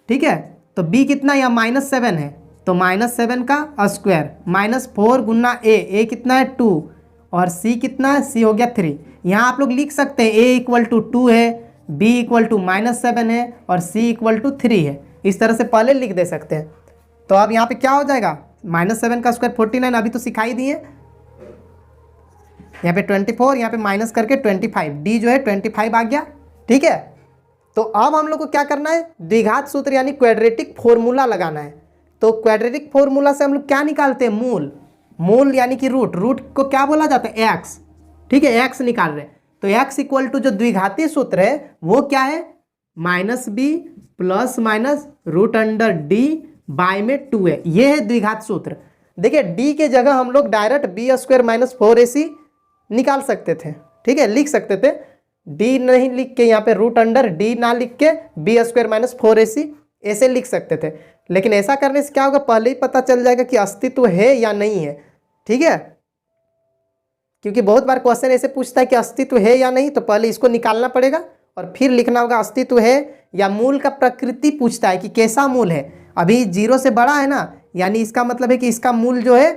ठीक है, तो b कितना? यहाँ -7 है तो -7 का स्क्वायर, -4 गुना a कितना है? 2, और c कितना है? c हो गया 3। यहाँ आप लोग लिख सकते हैं a इक्वल टू 2 है, b इक्वल टू -7 है, और c इक्वल टू 3 है। इस तरह से पहले लिख दे सकते हैं। तो अब यहाँ पे क्या हो जाएगा? -7 का स्क्वायर 49, अभी तो सिखाई दिए। यहाँ पे 24, यहाँ पे माइनस करके 25, d जो है 25 आ गया। ठीक है, तो अब हम लोग को क्या करना है? द्विघात सूत्र यानी क्वाड्रेटिक फॉर्मूला लगाना है। तो क्वाड्रेटिक फॉर्मूला से हम लोग क्या निकालते हैं? मूल। मूल यानी कि रूट। रूट को क्या बोला जाता है? x। ठीक है, x निकाल रहे हैं, तो x इक्वल टू जो द्विघाती सूत्र है वो क्या है? -b plus minus √d by में 2 है। ये है द्विघात सूत्र। देखिए d के जगह हम लोग डायरेक्ट b² - 4ac निकाल सकते थे। ठीक है, लिख सकते थे, डी नहीं लिख के यहाँ पे रूट अंडर डी ना लिख के बी स्क्वायर माइनस 4ac ऐसे लिख सकते थे। लेकिन ऐसा करने से क्या होगा, पहले ही पता चल जाएगा कि अस्तित्व है या नहीं है। ठीक है, क्योंकि बहुत बार क्वेश्चन ऐसे पूछता है कि अस्तित्व है या नहीं, तो पहले इसको निकालना पड़ेगा और फिर लिखना होगा अस्तित्व है या मूल का प्रकृति पूछता है कि कैसा मूल है। अभी 0 से बड़ा है ना, यानी इसका मतलब है कि इसका मूल जो है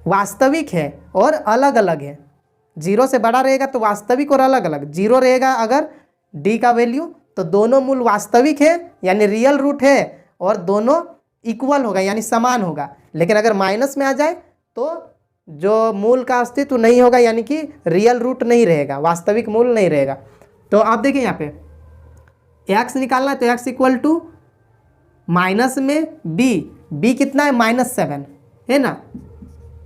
वास्तविक है और अलग अलग है। 0 से बड़ा रहेगा तो वास्तविक और अलग अलग। 0 रहेगा अगर डी का वैल्यू तो दोनों मूल वास्तविक है यानी रियल रूट है और दोनों इक्वल होगा यानी समान होगा। लेकिन अगर माइनस में आ जाए तो जो मूल का अस्तित्व नहीं होगा यानी कि रियल रूट नहीं रहेगा, वास्तविक मूल नहीं रहेगा। तो आप देखिए यहाँ पे x निकालना है तो x इक्वल टू माइनस में b कितना है -7 है ना।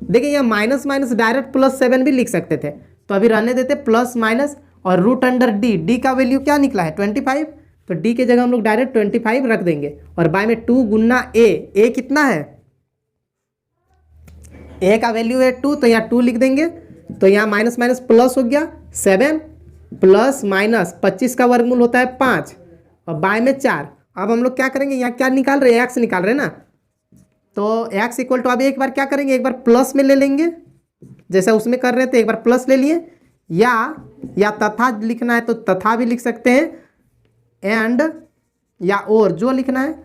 देखिए यहाँ माइनस माइनस डायरेक्ट +7 भी लिख सकते थे, तो अभी रहने देते प्लस माइनस और रूट अंडर डी का वैल्यू क्या निकला है 25, तो डी के जगह हम लोग डायरेक्ट 25 रख देंगे और बाय में 2 गुना ए कितना है, ए का वैल्यू है 2 तो यहाँ 2 लिख देंगे। तो यहाँ माइनस माइनस प्लस हो गया 7 प्लस माइनस 25 का वर्गमूल होता है 5 और बाय में 4। अब हम लोग क्या करेंगे, यहाँ क्या निकाल रहे हैं, एक्स निकाल रहे हैं ना, तो एक्स इक्वल टू अभी एक बार क्या करेंगे, एक बार प्लस में ले लेंगे जैसा उसमें कर रहे थे, एक बार प्लस ले लिए या तथा लिखना है तो तथा भी लिख सकते हैं, एंड या और जो लिखना है।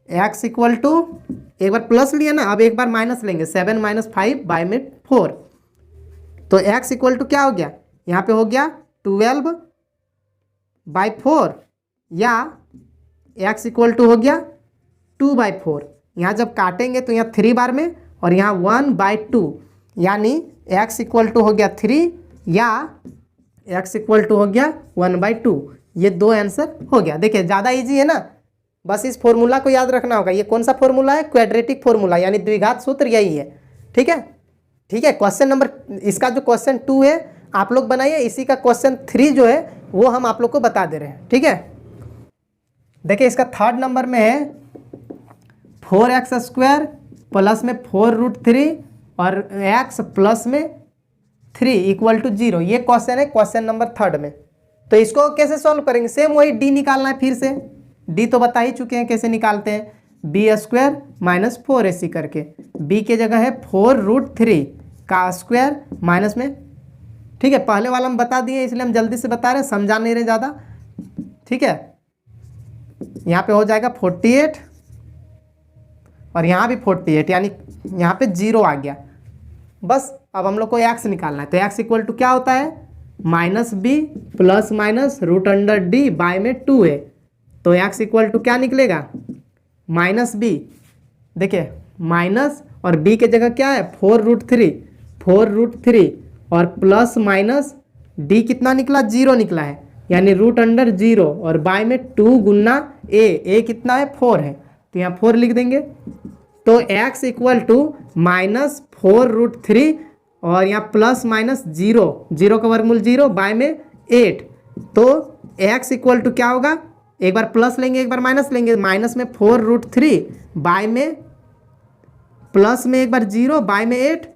एक्स इक्वल टू एक बार प्लस लिया ना, अब एक बार माइनस लेंगे 7 माइनस 5 बाय में 4, तो एक्स इक्वल टू क्या हो गया, यहाँ पे हो गया 12 बाई 4 या एक्स इक्वल टू हो गया 2/4। यहाँ जब काटेंगे तो यहाँ 3 बार में और यहाँ 1/2 यानी एक्स इक्वल टू हो गया 3 या एक्स इक्वल टू हो गया 1/2। ये दो आंसर हो गया। देखिए ज़्यादा इजी है ना, बस इस फॉर्मूला को याद रखना होगा। ये कौन सा फॉर्मूला है, क्वाड्रेटिक फॉर्मूला यानी द्विघात सूत्र यही है। ठीक है, ठीक है। क्वेश्चन नंबर इसका जो क्वेश्चन 2 है आप लोग बनाइए, इसी का क्वेश्चन 3 जो है वो हम आप लोग को बता दे रहे हैं। ठीक है, देखिए इसका 3rd नंबर में है 4x² प्लस में 4√3 और x प्लस में 3 इक्वल टू 0। ये क्वेश्चन है क्वेश्चन नंबर 3rd में। तो इसको कैसे सॉल्व करेंगे, सेम वही d निकालना है। फिर से d तो बता ही चुके हैं कैसे निकालते हैं, b² माइनस 4ac करके। b के जगह है 4√3 का स्क्वायर माइनस में, ठीक है, पहले वाला हम बता दिए इसलिए हम जल्दी से बता रहे हैं, समझा नहीं रहे ज़्यादा। ठीक है, यहाँ पे हो जाएगा 48 और यहाँ भी 48 यानी यहाँ पे 0 आ गया। बस अब हम लोग को x निकालना है, तो x इक्वल टू क्या होता है, -b plus minus √d by में 2 है। तो x इक्वल टू क्या निकलेगा, -b। देखिए माइनस और b के जगह क्या है 4√3 और प्लस माइनस d कितना निकला, 0 निकला है यानी √0 और बाय में 2 गुना a कितना है 4 है, तो यहाँ 4 लिख देंगे। तो x इक्वल टू -4√3 और यहाँ प्लस माइनस 0 का वर्गमूल 0 बाय में 8। तो x इक्वल टू क्या होगा, एक बार प्लस लेंगे एक बार माइनस लेंगे, माइनस में 4√3 बाय में प्लस में एक बार 0 बाय में 8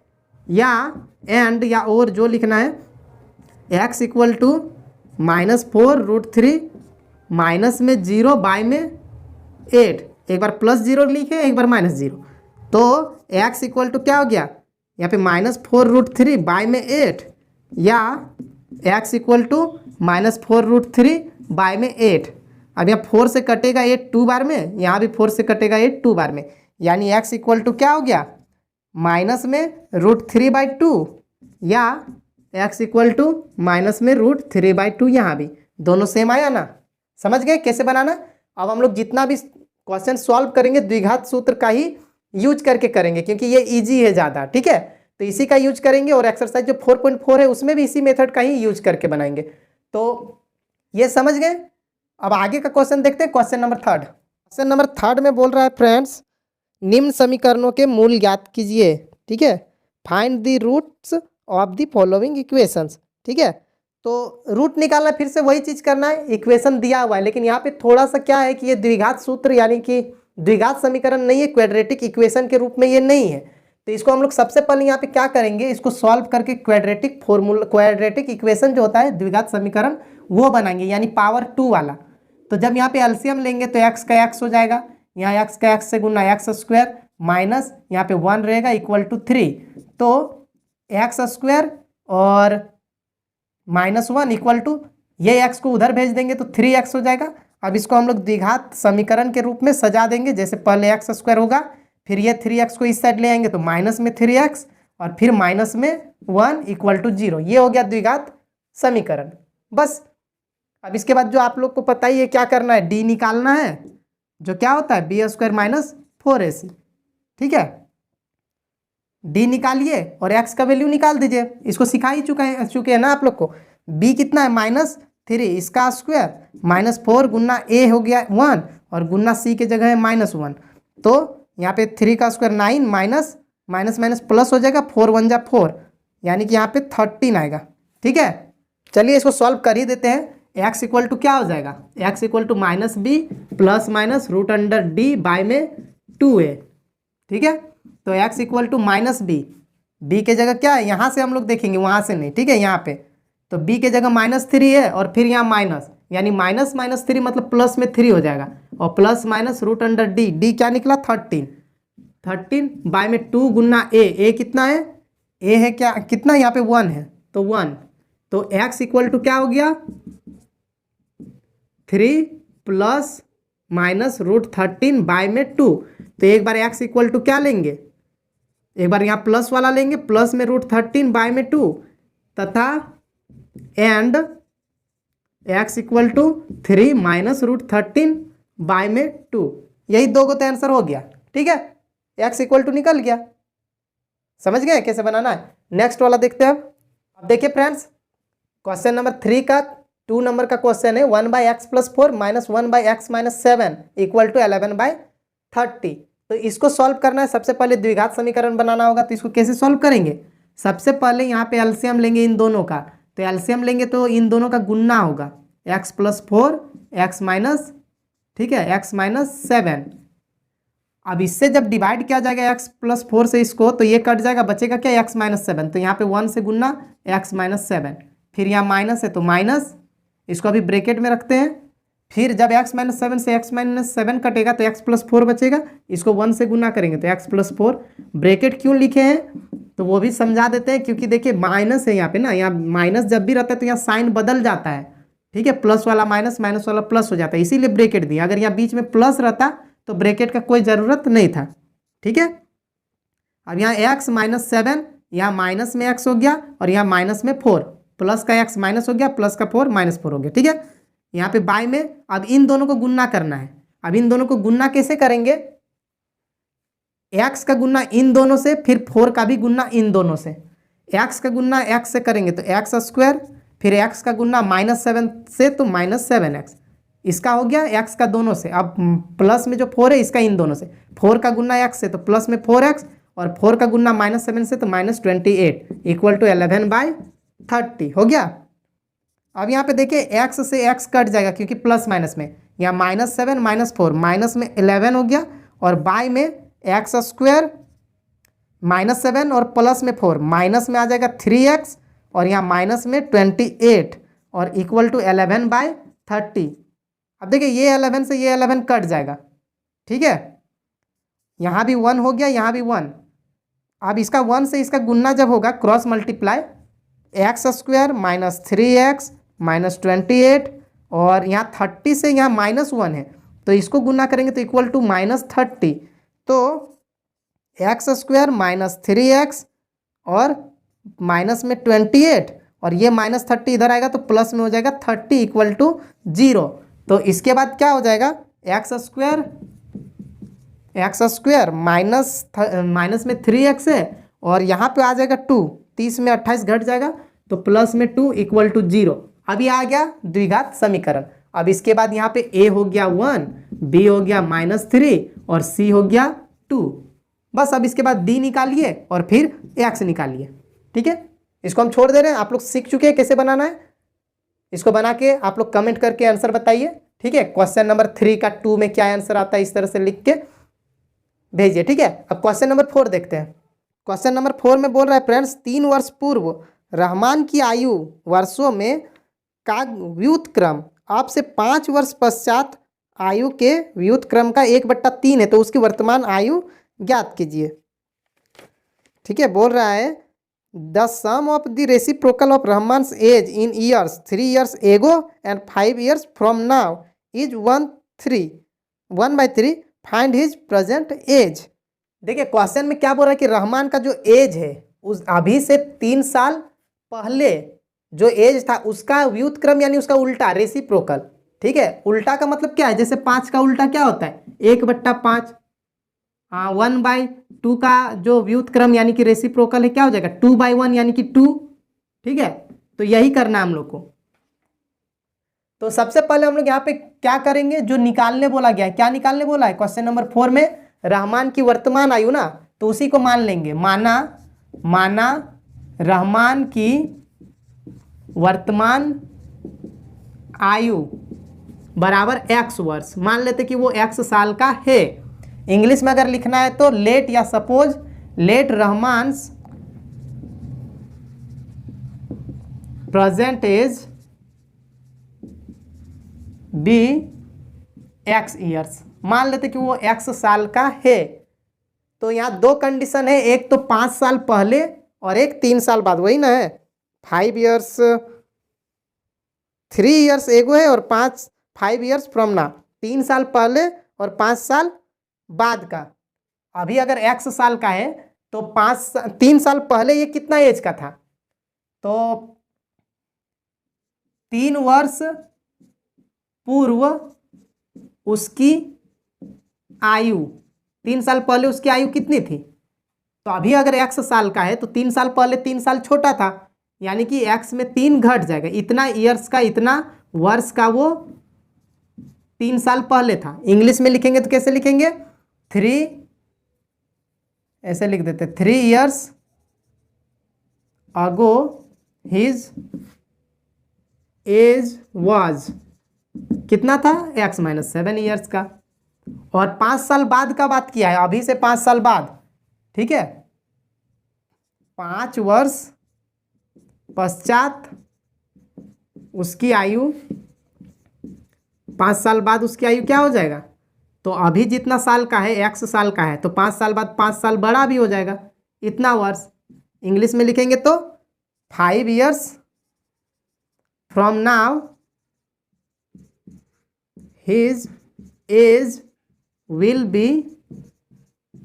या एंड या और जो लिखना है, x इक्वल टू -4√3 माइनस में 0 बाय में 8, एक बार प्लस 0 लिखे एक बार माइनस 0। तो x इक्वल टू क्या हो गया, यहाँ पे -4√3 बाय में 8 या x इक्वल टू -4√3 बाय में 8। अब यहाँ 4 से कटेगा 8 2 बार में, यहाँ भी 4 से कटेगा 8 2 बार में, यानी x इक्वल टू क्या हो गया, माइनस में √3/2 या x इक्वल टू माइनस में √3/2। यहाँ भी दोनों सेम आया ना, समझ गए कैसे बनाना। अब हम लोग जितना भी क्वेश्चन सॉल्व करेंगे द्विघात सूत्र का ही यूज करके करेंगे क्योंकि ये इजी है ज़्यादा। ठीक है, तो इसी का यूज करेंगे और एक्सरसाइज जो 4.4 है उसमें भी इसी मेथड का ही यूज करके बनाएंगे। तो ये समझ गए। अब आगे का क्वेश्चन देखते हैं, question number 3rd। Question number 3rd में बोल रहा है फ्रेंड्स, निम्न समीकरणों के मूल ज्ञात कीजिए। ठीक है, find the roots of the following equations. ठीक है, तो रूट निकालना फिर से वही चीज़ करना है, इक्वेशन दिया हुआ है लेकिन यहाँ पे थोड़ा सा क्या है कि ये द्विघात सूत्र यानी कि द्विघात समीकरण नहीं है, क्वाड्रेटिक इक्वेशन के रूप में ये नहीं है। तो इसको हम लोग सबसे पहले यहाँ पे क्या करेंगे, इसको सॉल्व करके क्वाड्रेटिक इक्वेशन जो होता है द्विघात समीकरण वो बनाएंगे, यानी पावर 2 वाला। तो जब यहाँ पे एलसीएम लेंगे तो एक्स का एक्स हो जाएगा, यहाँ एक्स का एक्स से गुना एक्स स्क्वायर माइनस यहाँ पे 1 रहेगा इक्वल टू 3, तो एक्स स्क्वायर और -1 इक्वल टू ये एक्स को उधर भेज देंगे तो 3x हो जाएगा। अब इसको हम लोग द्विघात समीकरण के रूप में सजा देंगे, जैसे पहले एक्स स्क्वायर होगा, फिर ये 3x को इस साइड ले आएंगे तो माइनस में 3x और फिर माइनस में 1 इक्वल टू 0। ये हो गया द्विघात समीकरण। बस अब इसके बाद जो आप लोग को पता ही है क्या करना है, d निकालना है, जो क्या होता है b स्क्वायर माइनस 4ac। ठीक है, d निकालिए और x का वैल्यू निकाल दीजिए, इसको सिखा ही चुके हैं ना आप लोग को। b कितना है -3, इसका स्क्वायर -4 गुना a हो गया 1 और गुना c के जगह है -1, तो यहाँ पे 3 का square 9 minus minus minus plus हो जाएगा, 4 1 जा 4, यानी कि यहाँ पे 13 आएगा। ठीक है, चलिए इसको सॉल्व कर ही देते हैं। x इक्वल टू क्या हो जाएगा, x equal to -b plus minus root under d by में 2a। ठीक है, तो x इक्वल टू -b के जगह क्या है, यहाँ से हम लोग देखेंगे, वहाँ से नहीं। ठीक है, यहाँ पे तो b के जगह -3 है और फिर यहाँ माइनस, यानी -3 मतलब प्लस में 3 हो जाएगा, और plus minus root under d क्या निकला 13 बाय में 2 गुना a कितना है, a है क्या कितना, यहाँ पे 1 है तो 1, तो x इक्वल टू क्या हो गया 3 प्लस माइनस रूट 13 बाय में 2। तो एक बार x इक्वल टू क्या लेंगे, एक बार यहाँ प्लस वाला लेंगे, प्लस में रूट 13 बाय में 2 तथा and x equal to 3 minus root 13 by में 2। यही दो को तो आंसर हो गया। ठीक है, x इक्वल टू निकल गया। समझ गए कैसे बनाना है। नेक्स्ट वाला देखते हैं। अब देखिए फ्रेंड्स, क्वेश्चन नंबर 3 का 2 नंबर का क्वेश्चन है, 1/x + 4 - 1/x - 7 इक्वल टू 11/30। तो इसको सॉल्व करना है, सबसे पहले द्विघात समीकरण बनाना होगा। तो इसको कैसे सॉल्व करेंगे, सबसे पहले यहाँ पे एलसीएम लेंगे इन दोनों का, तो एलसीएम लेंगे तो इन दोनों का गुन्ना होगा, x + 4 x माइनस, ठीक है, x - 7। अब इससे जब डिवाइड किया जाएगा x + 4 से इसको, तो ये कट जाएगा, बचेगा क्या x - 7। तो यहाँ पे 1 से गुन्ना x - 7, फिर यहाँ माइनस है तो माइनस, इसको अभी ब्रैकेट में रखते हैं। फिर जब x - 7 से x - 7 कटेगा तो x + 4 बचेगा, इसको 1 से गुना करेंगे तो x + 4। ब्रैकेट क्यों लिखे हैं तो वो भी समझा देते हैं, क्योंकि देखिए माइनस है यहाँ पे ना, यहाँ माइनस जब भी रहता है तो यहाँ साइन बदल जाता है। ठीक है, प्लस वाला माइनस, माइनस वाला प्लस हो जाता है, इसीलिए ब्रैकेट दिया। अगर यहाँ बीच में प्लस रहता तो ब्रैकेट का कोई ज़रूरत नहीं था। ठीक है, अब यहाँ x - 7, यहाँ माइनस में x हो गया और यहाँ माइनस में 4, प्लस का x माइनस हो गया, प्लस का 4 -4 हो गया। ठीक है, यहाँ पे बाय में अब इन दोनों को गुन्ना करना है। अब इन दोनों को गुन्ना कैसे करेंगे, x का गुन्ना इन दोनों से, फिर 4 का भी गुन्ना इन दोनों से। x का गुन्ना x से करेंगे तो x स्क्वायर, फिर x का गुन्ना -7 से तो -7x, इसका हो गया x का दोनों से। अब प्लस में जो 4 है इसका इन दोनों से, 4 का गुन्ना x से तो प्लस में 4x, और 4 का गुन्ना -7 से तो -28 इक्वल टू 11/30 हो गया। अब यहाँ पे देखिए x से x कट जाएगा क्योंकि प्लस माइनस में, यहाँ -7 -4 माइनस में 11 हो गया, और बाय में x स्क्वायर -7 और प्लस में 4 माइनस में आ जाएगा 3x, और यहाँ माइनस में 28 और इक्वल टू 11/30। अब देखिए ये 11 से ये 11 कट जाएगा। ठीक है, यहाँ भी 1 हो गया, यहाँ भी 1। अब इसका 1 से इसका गुन्ना जब होगा, cross multiply, x square -3x -28, और यहाँ 30 से यहाँ -1 है तो इसको गुना करेंगे तो इक्वल टू -30। तो x स्क्वायर -3x और माइनस में 28, और ये -30 इधर आएगा तो प्लस में हो जाएगा 30 इक्वल टू 0। तो इसके बाद क्या हो जाएगा, x स्क्वायर माइनस में 3x है, और यहाँ पे आ जाएगा 2, 30 में 28 घट जाएगा तो प्लस में 2 इक्वल टू 0। अभी आ गया द्विघात समीकरण। अब इसके बाद यहाँ पे a हो गया 1, b हो गया -3 और c हो गया 2। बस अब इसके बाद d निकालिए और फिर x निकालिए। ठीक है, इसको हम छोड़ दे रहे हैं, आप लोग सीख चुके हैं कैसे बनाना है। इसको बना के आप लोग कमेंट करके आंसर बताइए। ठीक है, क्वेश्चन नंबर 3 का 2 में क्या आंसर आता है इस तरह से लिख के भेजिए। ठीक है, अब क्वेश्चन नंबर 4 देखते हैं। क्वेश्चन नंबर 4 में बोल रहा है फ्रेंड्स, 3 वर्ष पूर्व रहमान की आयु वर्षों में का व्युत्क्रम अब से 5 वर्ष पश्चात आयु के व्युत्क्रम का 1/3 है, तो उसकी वर्तमान आयु ज्ञात कीजिए। ठीक है, बोल रहा है the sum of the reciprocal of Rahman's ages in years 3 years ago and 5 years from now is 1/3 find his present age. देखिए क्वेश्चन में क्या बोल रहा है कि रहमान का जो एज है उस अभी से 3 साल पहले जो एज था उसका व्युत्क्रम यानी उसका उल्टा रेसिप्रोकल। ठीक है, उल्टा का मतलब क्या है, जैसे 5 का उल्टा क्या होता है 1/5। हाँ, 1/2 का जो व्युत्क्रम यानी कि रेसिप्रोकल है क्या हो जाएगा 2/1 यानी कि 2। ठीक है, तो यही करना है हम लोग को। तो सबसे पहले हम लोग यहाँ पे क्या करेंगे, जो निकालने बोला गया है, क्या निकालने बोला है क्वेश्चन नंबर 4 में, रहमान की वर्तमान आयु ना, तो उसी को मान लेंगे। माना रहमान की वर्तमान आयु बराबर x वर्ष, मान लेते कि वो x साल का है। इंग्लिश में अगर लिखना है तो लेट या suppose let Rahman's present age be x years, मान लेते कि वो x साल का है। तो यहाँ 2 कंडीशन है, एक तो 5 साल पहले और एक 3 साल बाद, वही ना है 5 years 3 years एगो है और 5 years फ्रॉम ना, 3 साल पहले और 5 साल बाद का। अभी अगर x साल का है तो 3 साल पहले ये कितना एज का था, तो 3 वर्ष पूर्व उसकी आयु, 3 साल पहले उसकी आयु कितनी थी, तो अभी अगर x साल का है तो 3 साल पहले 3 साल छोटा था, यानी कि x में 3 घट जाएगा, इतना ईयर्स का इतना वर्ष का वो 3 साल पहले था। इंग्लिश में लिखेंगे तो कैसे लिखेंगे 3, ऐसे लिख देते 3 years ago his age was कितना था x - 7 years का। और 5 साल बाद का बात किया है, अभी से 5 साल बाद। ठीक है, 5 वर्ष पश्चात उसकी आयु, 5 साल बाद उसकी आयु क्या हो जाएगा, तो अभी जितना साल का है x साल का है तो 5 साल बाद 5 साल बड़ा भी हो जाएगा, इतना वर्ष। इंग्लिश में लिखेंगे तो 5 years from now his age will be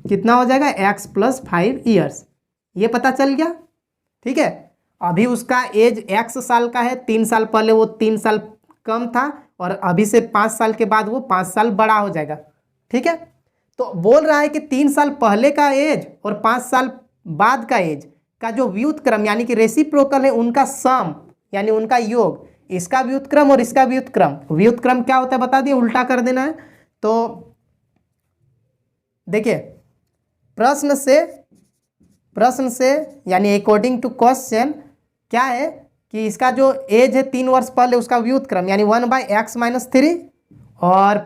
कितना हो जाएगा x + 5 years, ये पता चल गया। ठीक है, अभी उसका एज x साल का है, 3 साल पहले वो 3 साल कम था और अभी से 5 साल के बाद वो 5 साल बड़ा हो जाएगा। ठीक है, तो बोल रहा है कि 3 साल पहले का एज और 5 साल बाद का एज का जो व्युत्क्रम यानी कि रेसिप्रोकल है उनका सम यानी उनका योग, इसका व्युत्क्रम और इसका व्युत्क्रम, व्युत्क्रम क्या होता है बता दिए, उल्टा कर देना है। तो देखिए प्रश्न से यानी अकॉर्डिंग टू क्वेश्चन क्या है कि इसका जो एज है 3 वर्ष पहले उसका व्युत्क्रम यानी 1/x - 3 और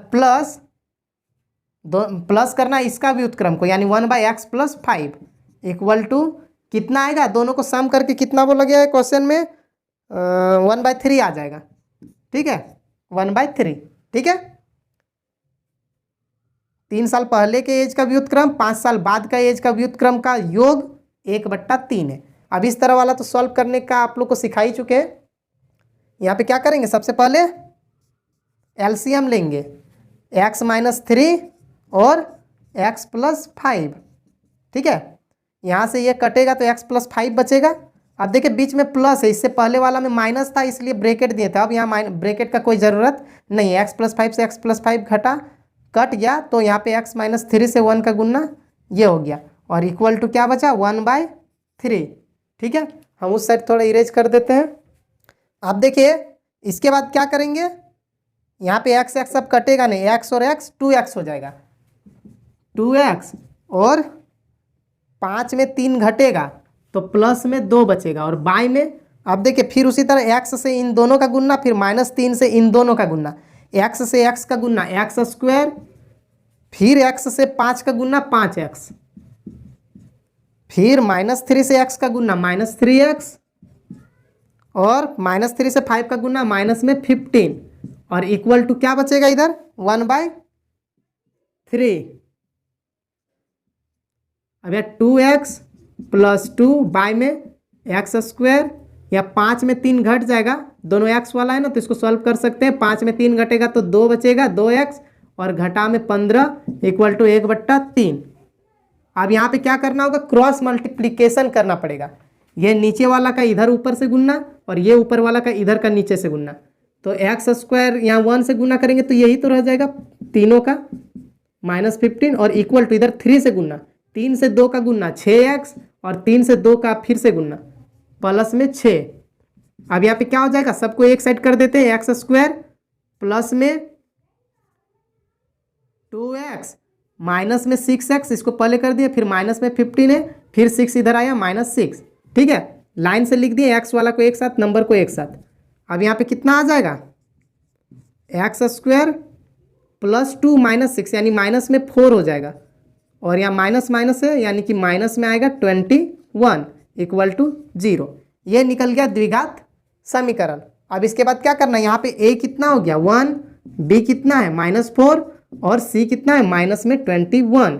प्लस करना इसका व्युत्क्रम को यानी 1/x + 5 इक्वल टू कितना आएगा, दोनों को सम करके कितना बोला गया है क्वेश्चन में 1/3 आ जाएगा। ठीक है, 1/3। ठीक है, 3 साल पहले के एज का व्युत्क्रम 5 साल बाद का एज का व्युत्क्रम का योग 1/3 है। अब इस तरह वाला तो सॉल्व करने का आप लोग को सिखा ही चुके हैं। यहाँ पे क्या करेंगे, सबसे पहले एलसीएम लेंगे x - 3 और x + 5। ठीक है, यहाँ से ये कटेगा तो x + 5 बचेगा। अब देखिए बीच में प्लस है, इससे पहले वाला में माइनस था इसलिए ब्रैकेट दिए थे, अब यहाँ ब्रैकेट का कोई ज़रूरत नहीं है। x + 5 से x + 5 कट गया तो यहाँ पे x - 3 से 1 का गुना ये हो गया और इक्वल टू क्या बचा 1/3। ठीक है, हम उस साइड थोड़ा इरेज कर देते हैं। अब देखिए इसके बाद क्या करेंगे, यहाँ पे x सब कटेगा नहीं, x और x 2x हो जाएगा, 2x और 5 में 3 घटेगा तो प्लस में 2 बचेगा और बाई में अब देखिए फिर उसी तरह x से इन दोनों का गुना, फिर -3 से इन दोनों का गुना, x से x का गुना x², फिर x से 5 का गुना 5x, फिर -3 से x का गुना -3x, और -3 से 5 का गुना -15, और इक्वल टू क्या बचेगा इधर 1/3। अब यह 2x + 2 बाय में x², या 5 में 3 घट जाएगा, दोनों x वाला है ना, तो इसको सॉल्व कर सकते हैं। 5 में 3 घटेगा तो 2 बचेगा, 2x, और घटा में 15 इक्वल टू 1/3। अब यहाँ पे क्या करना होगा, क्रॉस मल्टीप्लीकेशन करना पड़ेगा। ये नीचे वाला का इधर ऊपर से गुना, और ये ऊपर वाला का इधर का नीचे से गुना। तो x² यहाँ 1 से गुना करेंगे तो यही तो रह जाएगा तीनों का -15, और इक्वल टू इधर 3 से गुना, 3 से 2 का गुना 6x, और 3 से 2 का फिर से गुना प्लस में 6। अब यहाँ पे क्या हो जाएगा, सबको एक साइड कर देते हैं, x² प्लस में 2x माइनस में 6x, इसको पहले कर दिए, फिर माइनस में 15 है, फिर 6 इधर आया -6। ठीक है, लाइन से लिख दिए x वाला को एक साथ, नंबर को एक साथ। अब यहाँ पे कितना आ जाएगा, x² + 2 -6 यानी माइनस में 4 हो जाएगा, और यहाँ माइनस माइनस है यानी कि माइनस में आएगा 21 इक्वल टू 0। ये निकल गया द्विघात समीकरण। अब इसके बाद क्या करना है, यहाँ पे a कितना हो गया 1, b कितना है -4, और c कितना है -21।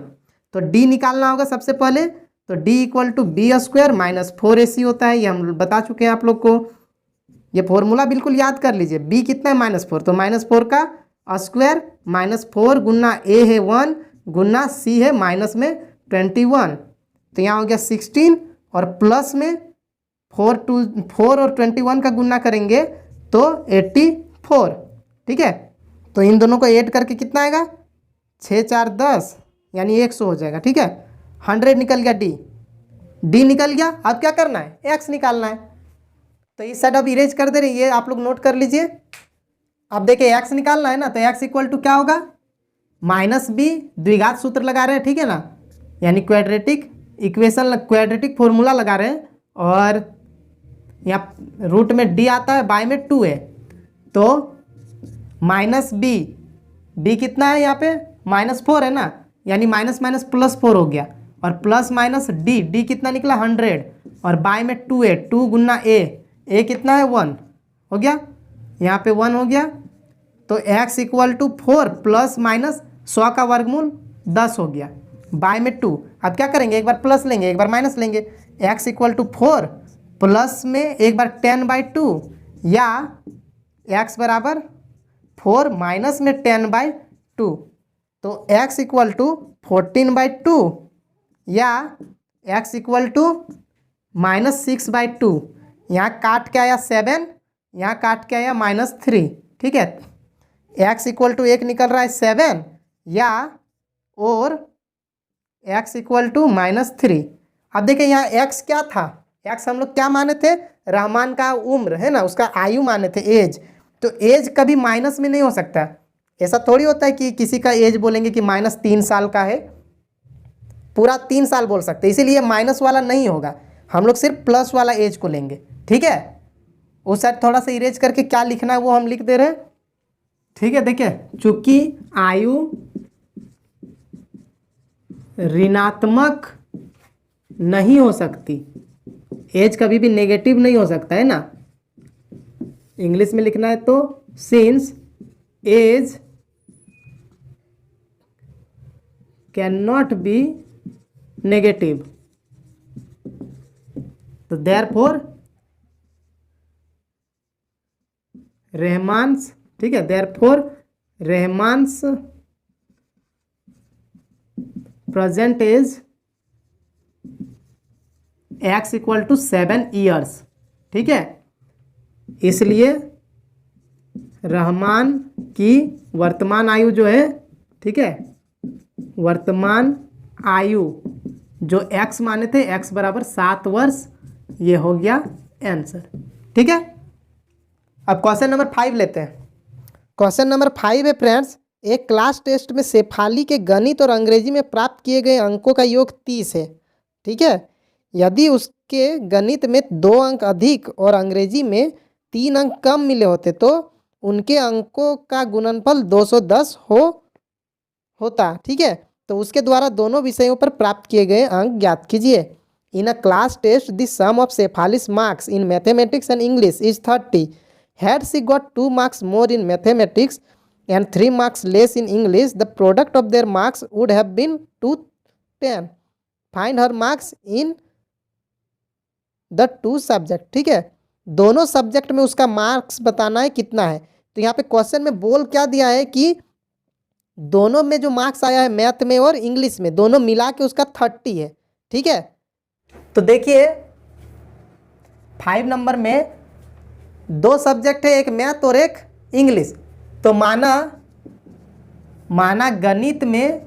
तो d निकालना होगा सबसे पहले। तो d equal to b² -4ac होता है, ये हम बता चुके हैं आप लोग को। ये फॉर्मूला बिल्कुल याद कर लीजिए। b कितना है -4, तो -4 का स्क्वायर, -4 गुना a है 1 गुना c है -21। तो यहाँ हो गया 16, और प्लस में 4 और 21 का गुना करेंगे तो 84। ठीक है, तो इन दोनों को ऐड करके कितना आएगा, 6 4 10 यानी 100 हो जाएगा। ठीक है, 100 निकल गया, d निकल गया। अब क्या करना है, x निकालना है। तो इस साइड अब इरेज कर दे रही है, आप लोग नोट कर लीजिए। अब देखिए x निकालना है ना, तो x इक्वल टू क्या होगा, -b, द्विघात सूत्र लगा रहे हैं। ठीक है ना, यानी क्वाड्रेटिक इक्वेशन, क्वाड्रेटिक फॉर्मूला लगा रहे हैं, और यहाँ रूट में d आता है, बाय में 2 है, तो -b कितना है यहाँ पे -4 है ना, यानी माइनस माइनस +4 हो गया, और प्लस माइनस d कितना निकला 100, और बाय में 2 है, 2 गुना a कितना है 1 हो गया, यहाँ पे 1 हो गया। तो x equal to 4 plus minus 100 का वर्गमूल 10 हो गया, बाय में 2। अब क्या करेंगे, एक बार प्लस लेंगे एक बार माइनस लेंगे। x इक्वल टू 4 प्लस में एक बार 10/2, या x बराबर 4 माइनस में 10/2, तो x इक्वल टू 14/2, या x इक्वल टू -6/2। यहाँ काट के आया 7, यहाँ काट के आया -3। ठीक है, x इक्वल टू 1 निकल रहा है 7, या और x इक्वल टू -3। अब देखिए यहाँ x क्या था, x हम लोग क्या माने थे, रहमान का उम्र है ना, उसका आयु माने थे, एज। तो एज कभी माइनस में नहीं हो सकता, ऐसा थोड़ी होता है कि किसी का एज बोलेंगे कि -3 साल का है, पूरा 3 साल बोल सकते, इसीलिए माइनस वाला नहीं होगा, हम लोग सिर्फ प्लस वाला एज को लेंगे। ठीक है, उस साइड थोड़ा सा इरेज करके क्या लिखना है वो हम लिख दे रहे हैं। ठीक है, देखिए चूंकि आयु ऋणात्मक नहीं हो सकती, एज कभी भी नेगेटिव नहीं हो सकता है ना, इंग्लिश में लिखना है तो since age can not be negative, तो देयरफॉर रहमान्स, ठीक है, therefore Rahman's present age x equal to 7 years. ठीक है, इसलिए रहमान की वर्तमान आयु जो है, ठीक है, वर्तमान आयु जो x माने थे, x बराबर 7 वर्ष, ये हो गया आंसर। ठीक है, अब क्वेश्चन नंबर 5 लेते हैं। क्वेश्चन नंबर 5 है फ्रेंड्स, एक क्लास टेस्ट में शेफाली के गणित और अंग्रेजी में प्राप्त किए गए अंकों का योग 30 है। ठीक है, यदि उसके गणित में 2 अंक अधिक और अंग्रेजी में 3 अंक कम मिले होते तो उनके अंकों का गुणनफल 210 होता। ठीक है, तो उसके द्वारा दोनों विषयों पर प्राप्त किए गए अंक ज्ञात कीजिए। In a class test the sum of Shefali's marks in mathematics and English is 30. Had she got 2 marks more in mathematics and 3 marks less in English, the product of their marks would have been 210. Find her marks in the 2 subject. ठीक है, दोनों subject में उसका marks बताना है कितना है। तो यहाँ पे क्वेश्चन में बोल क्या दिया है कि दोनों में जो मार्क्स आया है मैथ में और इंग्लिश में, दोनों मिला के उसका 30 है। ठीक है, तो देखिए 5 नंबर में 2 सब्जेक्ट है, एक मैथ और एक इंग्लिश। तो माना गणित में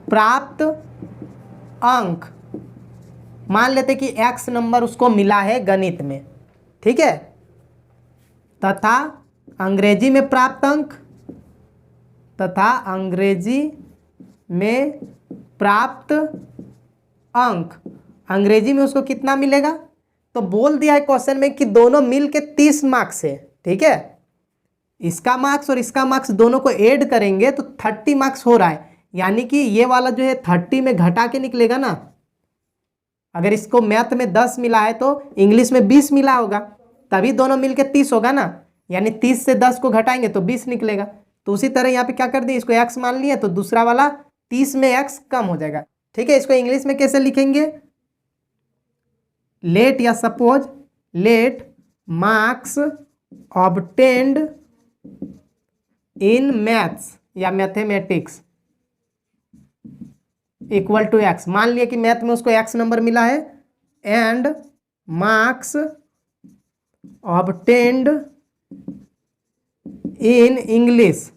प्राप्त अंक, मान लेते कि x नंबर उसको मिला है गणित में, ठीक है, तथा अंग्रेजी में प्राप्त अंक, तथा अंग्रेजी में प्राप्त अंक, अंग्रेजी में उसको कितना मिलेगा। तो बोल दिया है क्वेश्चन में कि दोनों मिल के 30 मार्क्स है। ठीक है, इसका मार्क्स और इसका मार्क्स दोनों को ऐड करेंगे तो 30 मार्क्स हो रहा है, यानी कि ये वाला जो है 30 में घटा के निकलेगा ना। अगर इसको मैथ में 10 मिला है तो इंग्लिश में 20 मिला होगा, तभी दोनों मिलके 30 होगा ना, यानी 30 से 10 को घटाएंगे तो 20 निकलेगा। तो उसी तरह यहाँ पे क्या कर दिए, इसको x मान लिया तो दूसरा वाला 30 में x कम हो जाएगा। ठीक है, इसको इंग्लिश में कैसे लिखेंगे, लेट या suppose late marks obtained in maths या मैथमेटिक्स इक्वल टू x। मान लिया कि मैथ में उसको x नंबर मिला है, and marks obtained in English,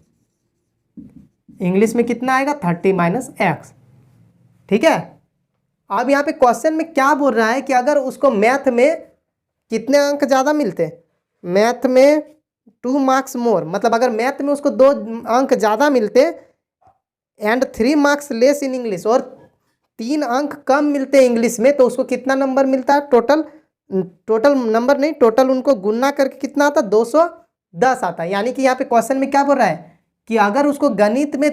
English में कितना आएगा 30 माइनस x। ठीक है, अब यहाँ पे क्वेश्चन में क्या बोल रहा है कि अगर उसको मैथ में कितने अंक ज़्यादा मिलते, मैथ में 2 मार्क्स मोर, मतलब अगर मैथ में उसको 2 अंक ज़्यादा मिलते and 3 marks less in English, और 3 अंक कम मिलते इंग्लिश में, तो उसको कितना नंबर मिलता है, टोटल नंबर नहीं, टोटल उनको गुना करके कितना आता, 210 आता है। यानी कि यहाँ पे क्वेश्चन में क्या बोल रहा है कि अगर उसको गणित में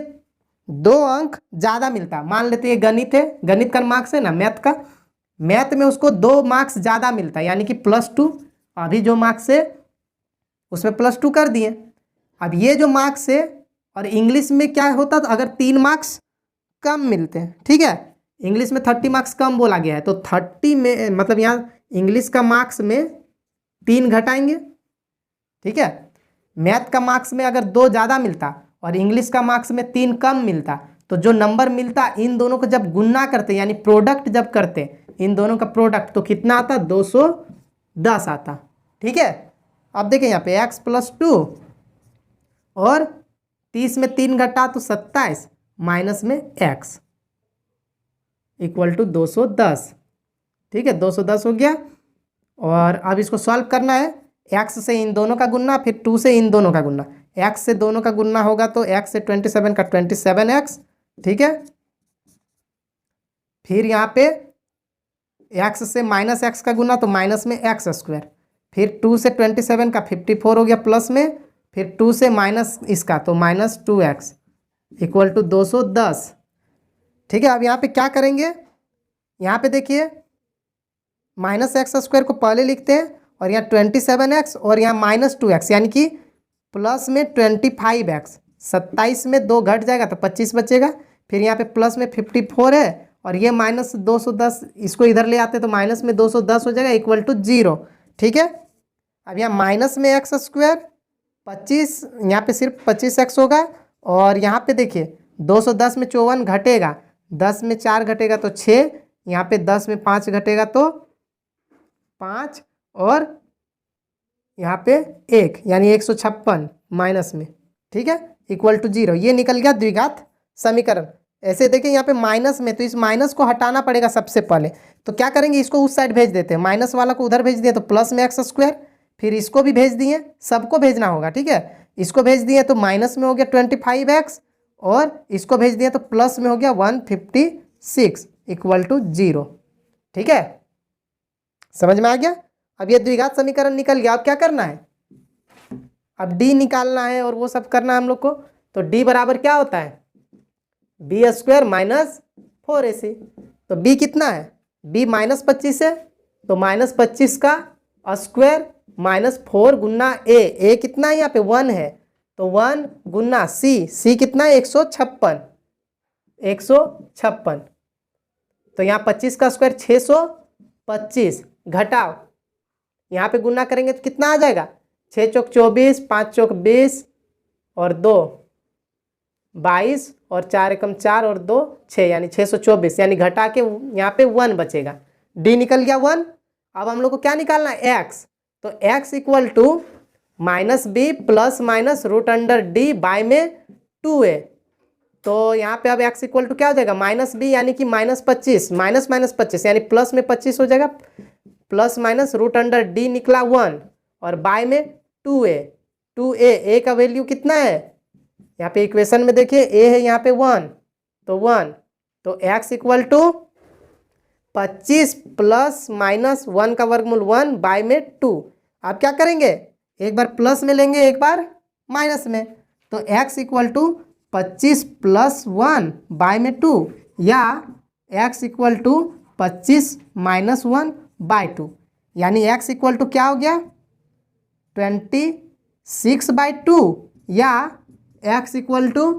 2 अंक ज़्यादा मिलता, मान लेते हैं गणित है, गणित का मार्क्स है ना मैथ का, मैथ में उसको 2 मार्क्स ज़्यादा मिलता है, यानी कि +2, अभी जो मार्क्स है उसमें +2 कर दिए। अब ये जो मार्क्स है, और इंग्लिश में क्या होता, तो अगर 3 मार्क्स कम मिलते हैं, ठीक है, इंग्लिश में 30 मार्क्स कम बोला गया है, तो 30 में मतलब यहाँ इंग्लिश का मार्क्स में 3 घटाएंगे। ठीक है, मैथ का मार्क्स में अगर 2 ज़्यादा मिलता और इंग्लिश का मार्क्स में 3 कम मिलता, तो जो नंबर मिलता इन दोनों को जब गुना करते, यानी प्रोडक्ट जब करते इन दोनों का प्रोडक्ट, तो कितना आता, 210 आता। ठीक है, अब देखिए यहाँ पे x + 2 और 30 में 3 घटा तो 27 माइनस में x इक्वल टू 210। ठीक है, 210 हो गया, और अब इसको सॉल्व करना है, x से इन दोनों का गुना, फिर 2 से इन दोनों का गुना, x से दोनों का गुना होगा तो x से 27 का 27x। ठीक है, फिर यहाँ पे x से -x का गुना तो माइनस में x², फिर 2 से 27 का 54 हो गया प्लस में, फिर 2 से माइनस इसका तो -2x इक्वल टू 210। ठीक है, अब यहाँ पे क्या करेंगे, यहाँ पे देखिए -x² को पहले लिखते हैं, और यहाँ 27x और यहाँ -2x, यानी कि प्लस में 25x, 27 में 2 घट जाएगा तो 25 बचेगा, फिर यहाँ पे प्लस में 54 है, और ये -210, इसको इधर ले आते तो माइनस में 210 हो जाएगा इक्वल टू 0। ठीक है, अब यहाँ माइनस में x², 25, यहाँ पे सिर्फ 25x होगा, और यहाँ पे देखिए 210 में 54 घटेगा, 10 में 4 घटेगा तो 6, यहाँ पे 10 में 5 घटेगा तो 5, और यहाँ पे 1, यानी 156 माइनस में। ठीक है, इक्वल टू 0, ये निकल गया द्विघात समीकरण। ऐसे देखिए यहाँ पे माइनस में, तो इस माइनस को हटाना पड़ेगा सबसे पहले, तो क्या करेंगे, इसको उस साइड भेज देते हैं, माइनस वाला को उधर भेज दिए तो प्लस में x², फिर इसको भी भेज दिए, सबको भेजना होगा। ठीक है, इसको भेज दिए तो माइनस में हो गया 25x, और इसको भेज दिए तो प्लस में हो गया 156 इक्वल टू 0। ठीक है, समझ में आ गया। अब ये द्विघात समीकरण निकल गया, अब क्या करना है, अब d निकालना है और वो सब करना है हम लोग को। तो d बराबर क्या होता है, b² - 4ac। तो b कितना है, बी -25 है तो -25 का स्क्वायर -4 गुना ए कितना है यहाँ पे 1 है तो 1 गुना सी कितना है 156 तो यहाँ 25 का स्क्वायर 625 घटाओ यहाँ पे गुना करेंगे तो कितना आ जाएगा 6 चौक 24 5 चौक 20 और 2 22 और 4 एकम 4 और 2 6 यानी 624 यानी घटा के यहाँ पे 1 बचेगा। डी निकल गया 1। अब हम लोग को क्या निकालना है एक्स तो x equal to -b plus minus root under D by में 2a तो यहाँ पे अब x इक्वल टू क्या हो जाएगा -b यानी कि -25 -25 यानी प्लस में 25 हो जाएगा plus minus root under D निकला 1 और बाय में 2a का वैल्यू कितना है यहाँ पे इक्वेशन में देखिए a है यहाँ पे 1 तो x equal to 25 plus minus 1 का वर्गमूल 1 बाय में 2। आप क्या करेंगे एक बार प्लस में लेंगे एक बार माइनस में तो x equal to 25 plus 1 by में 2 या x equal to 25 minus 1 by 2 यानी x इक्वल टू क्या हो गया 26/2 या x इक्वल टू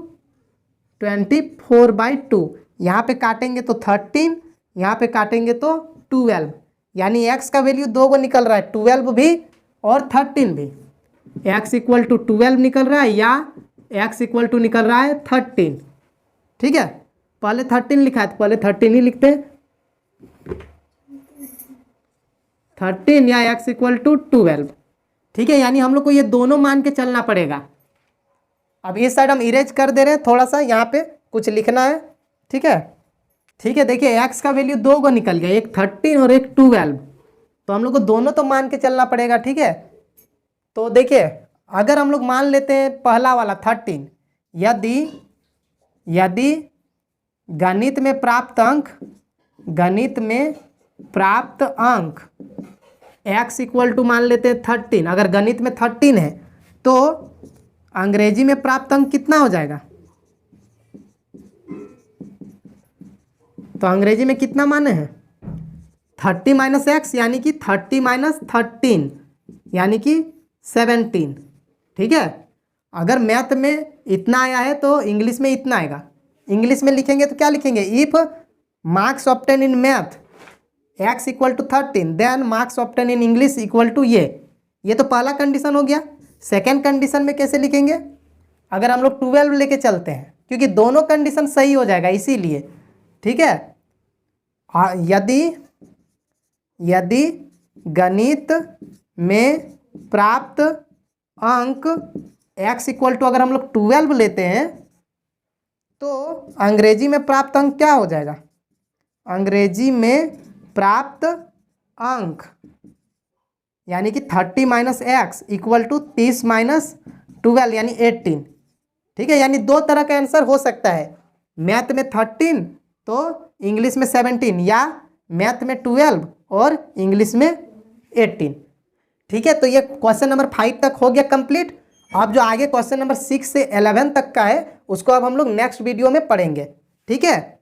24/2। यहाँ पे काटेंगे तो 13 यहाँ पे काटेंगे तो 12 यानी x का वैल्यू 2 को निकल रहा है 12 भी और 13 भी। x इक्वल टू 12 निकल रहा है या x इक्वल टू निकल रहा है 13। ठीक है पहले 13 लिखा है तो पहले 13 ही लिखते हैं 13 या x इक्वल टू 12। ठीक है यानी हम लोग को ये दोनों मान के चलना पड़ेगा। अब इस साइड हम इरेज कर दे रहे हैं थोड़ा सा यहाँ पे कुछ लिखना है। ठीक है देखिए x का वैल्यू 2 को निकल गया एक 13 और एक 12 तो हम लोग को दोनों तो मान के चलना पड़ेगा। ठीक है तो देखिए अगर हम लोग मान लेते हैं पहला वाला 13 यदि गणित में प्राप्त अंक x इक्वल टू मान लेते हैं 13 अगर गणित में 13 है तो अंग्रेजी में प्राप्त अंक कितना हो जाएगा तो अंग्रेजी में कितना माने हैं 30 माइनस एक्स यानी कि 30 माइनस 13 यानी कि 17। ठीक है अगर मैथ में इतना आया है तो इंग्लिश में इतना आएगा। इंग्लिश में लिखेंगे तो क्या लिखेंगे if marks obtain in math x equal to 13 then marks obtain in English equal to ये तो पहला कंडीशन हो गया। सेकेंड कंडीशन में कैसे लिखेंगे अगर हम लोग 12 लेके चलते हैं क्योंकि दोनों कंडीशन सही हो जाएगा इसीलिए। ठीक है यदि गणित में प्राप्त अंक x इक्वल टू अगर हम लोग 12 लेते हैं तो अंग्रेजी में प्राप्त अंक क्या हो जाएगा अंग्रेजी में प्राप्त अंक यानी कि 30 minus x equal to 30 minus 12 यानी 18। ठीक है यानी दो तरह का आंसर हो सकता है मैथ में 13 तो इंग्लिश में 17 या मैथ में 12 और इंग्लिश में 18। ठीक है तो ये क्वेश्चन नंबर 5 तक हो गया कंप्लीट। अब जो आगे क्वेश्चन नंबर 6 से 11 तक का है उसको अब हम लोग नेक्स्ट वीडियो में पढ़ेंगे। ठीक है।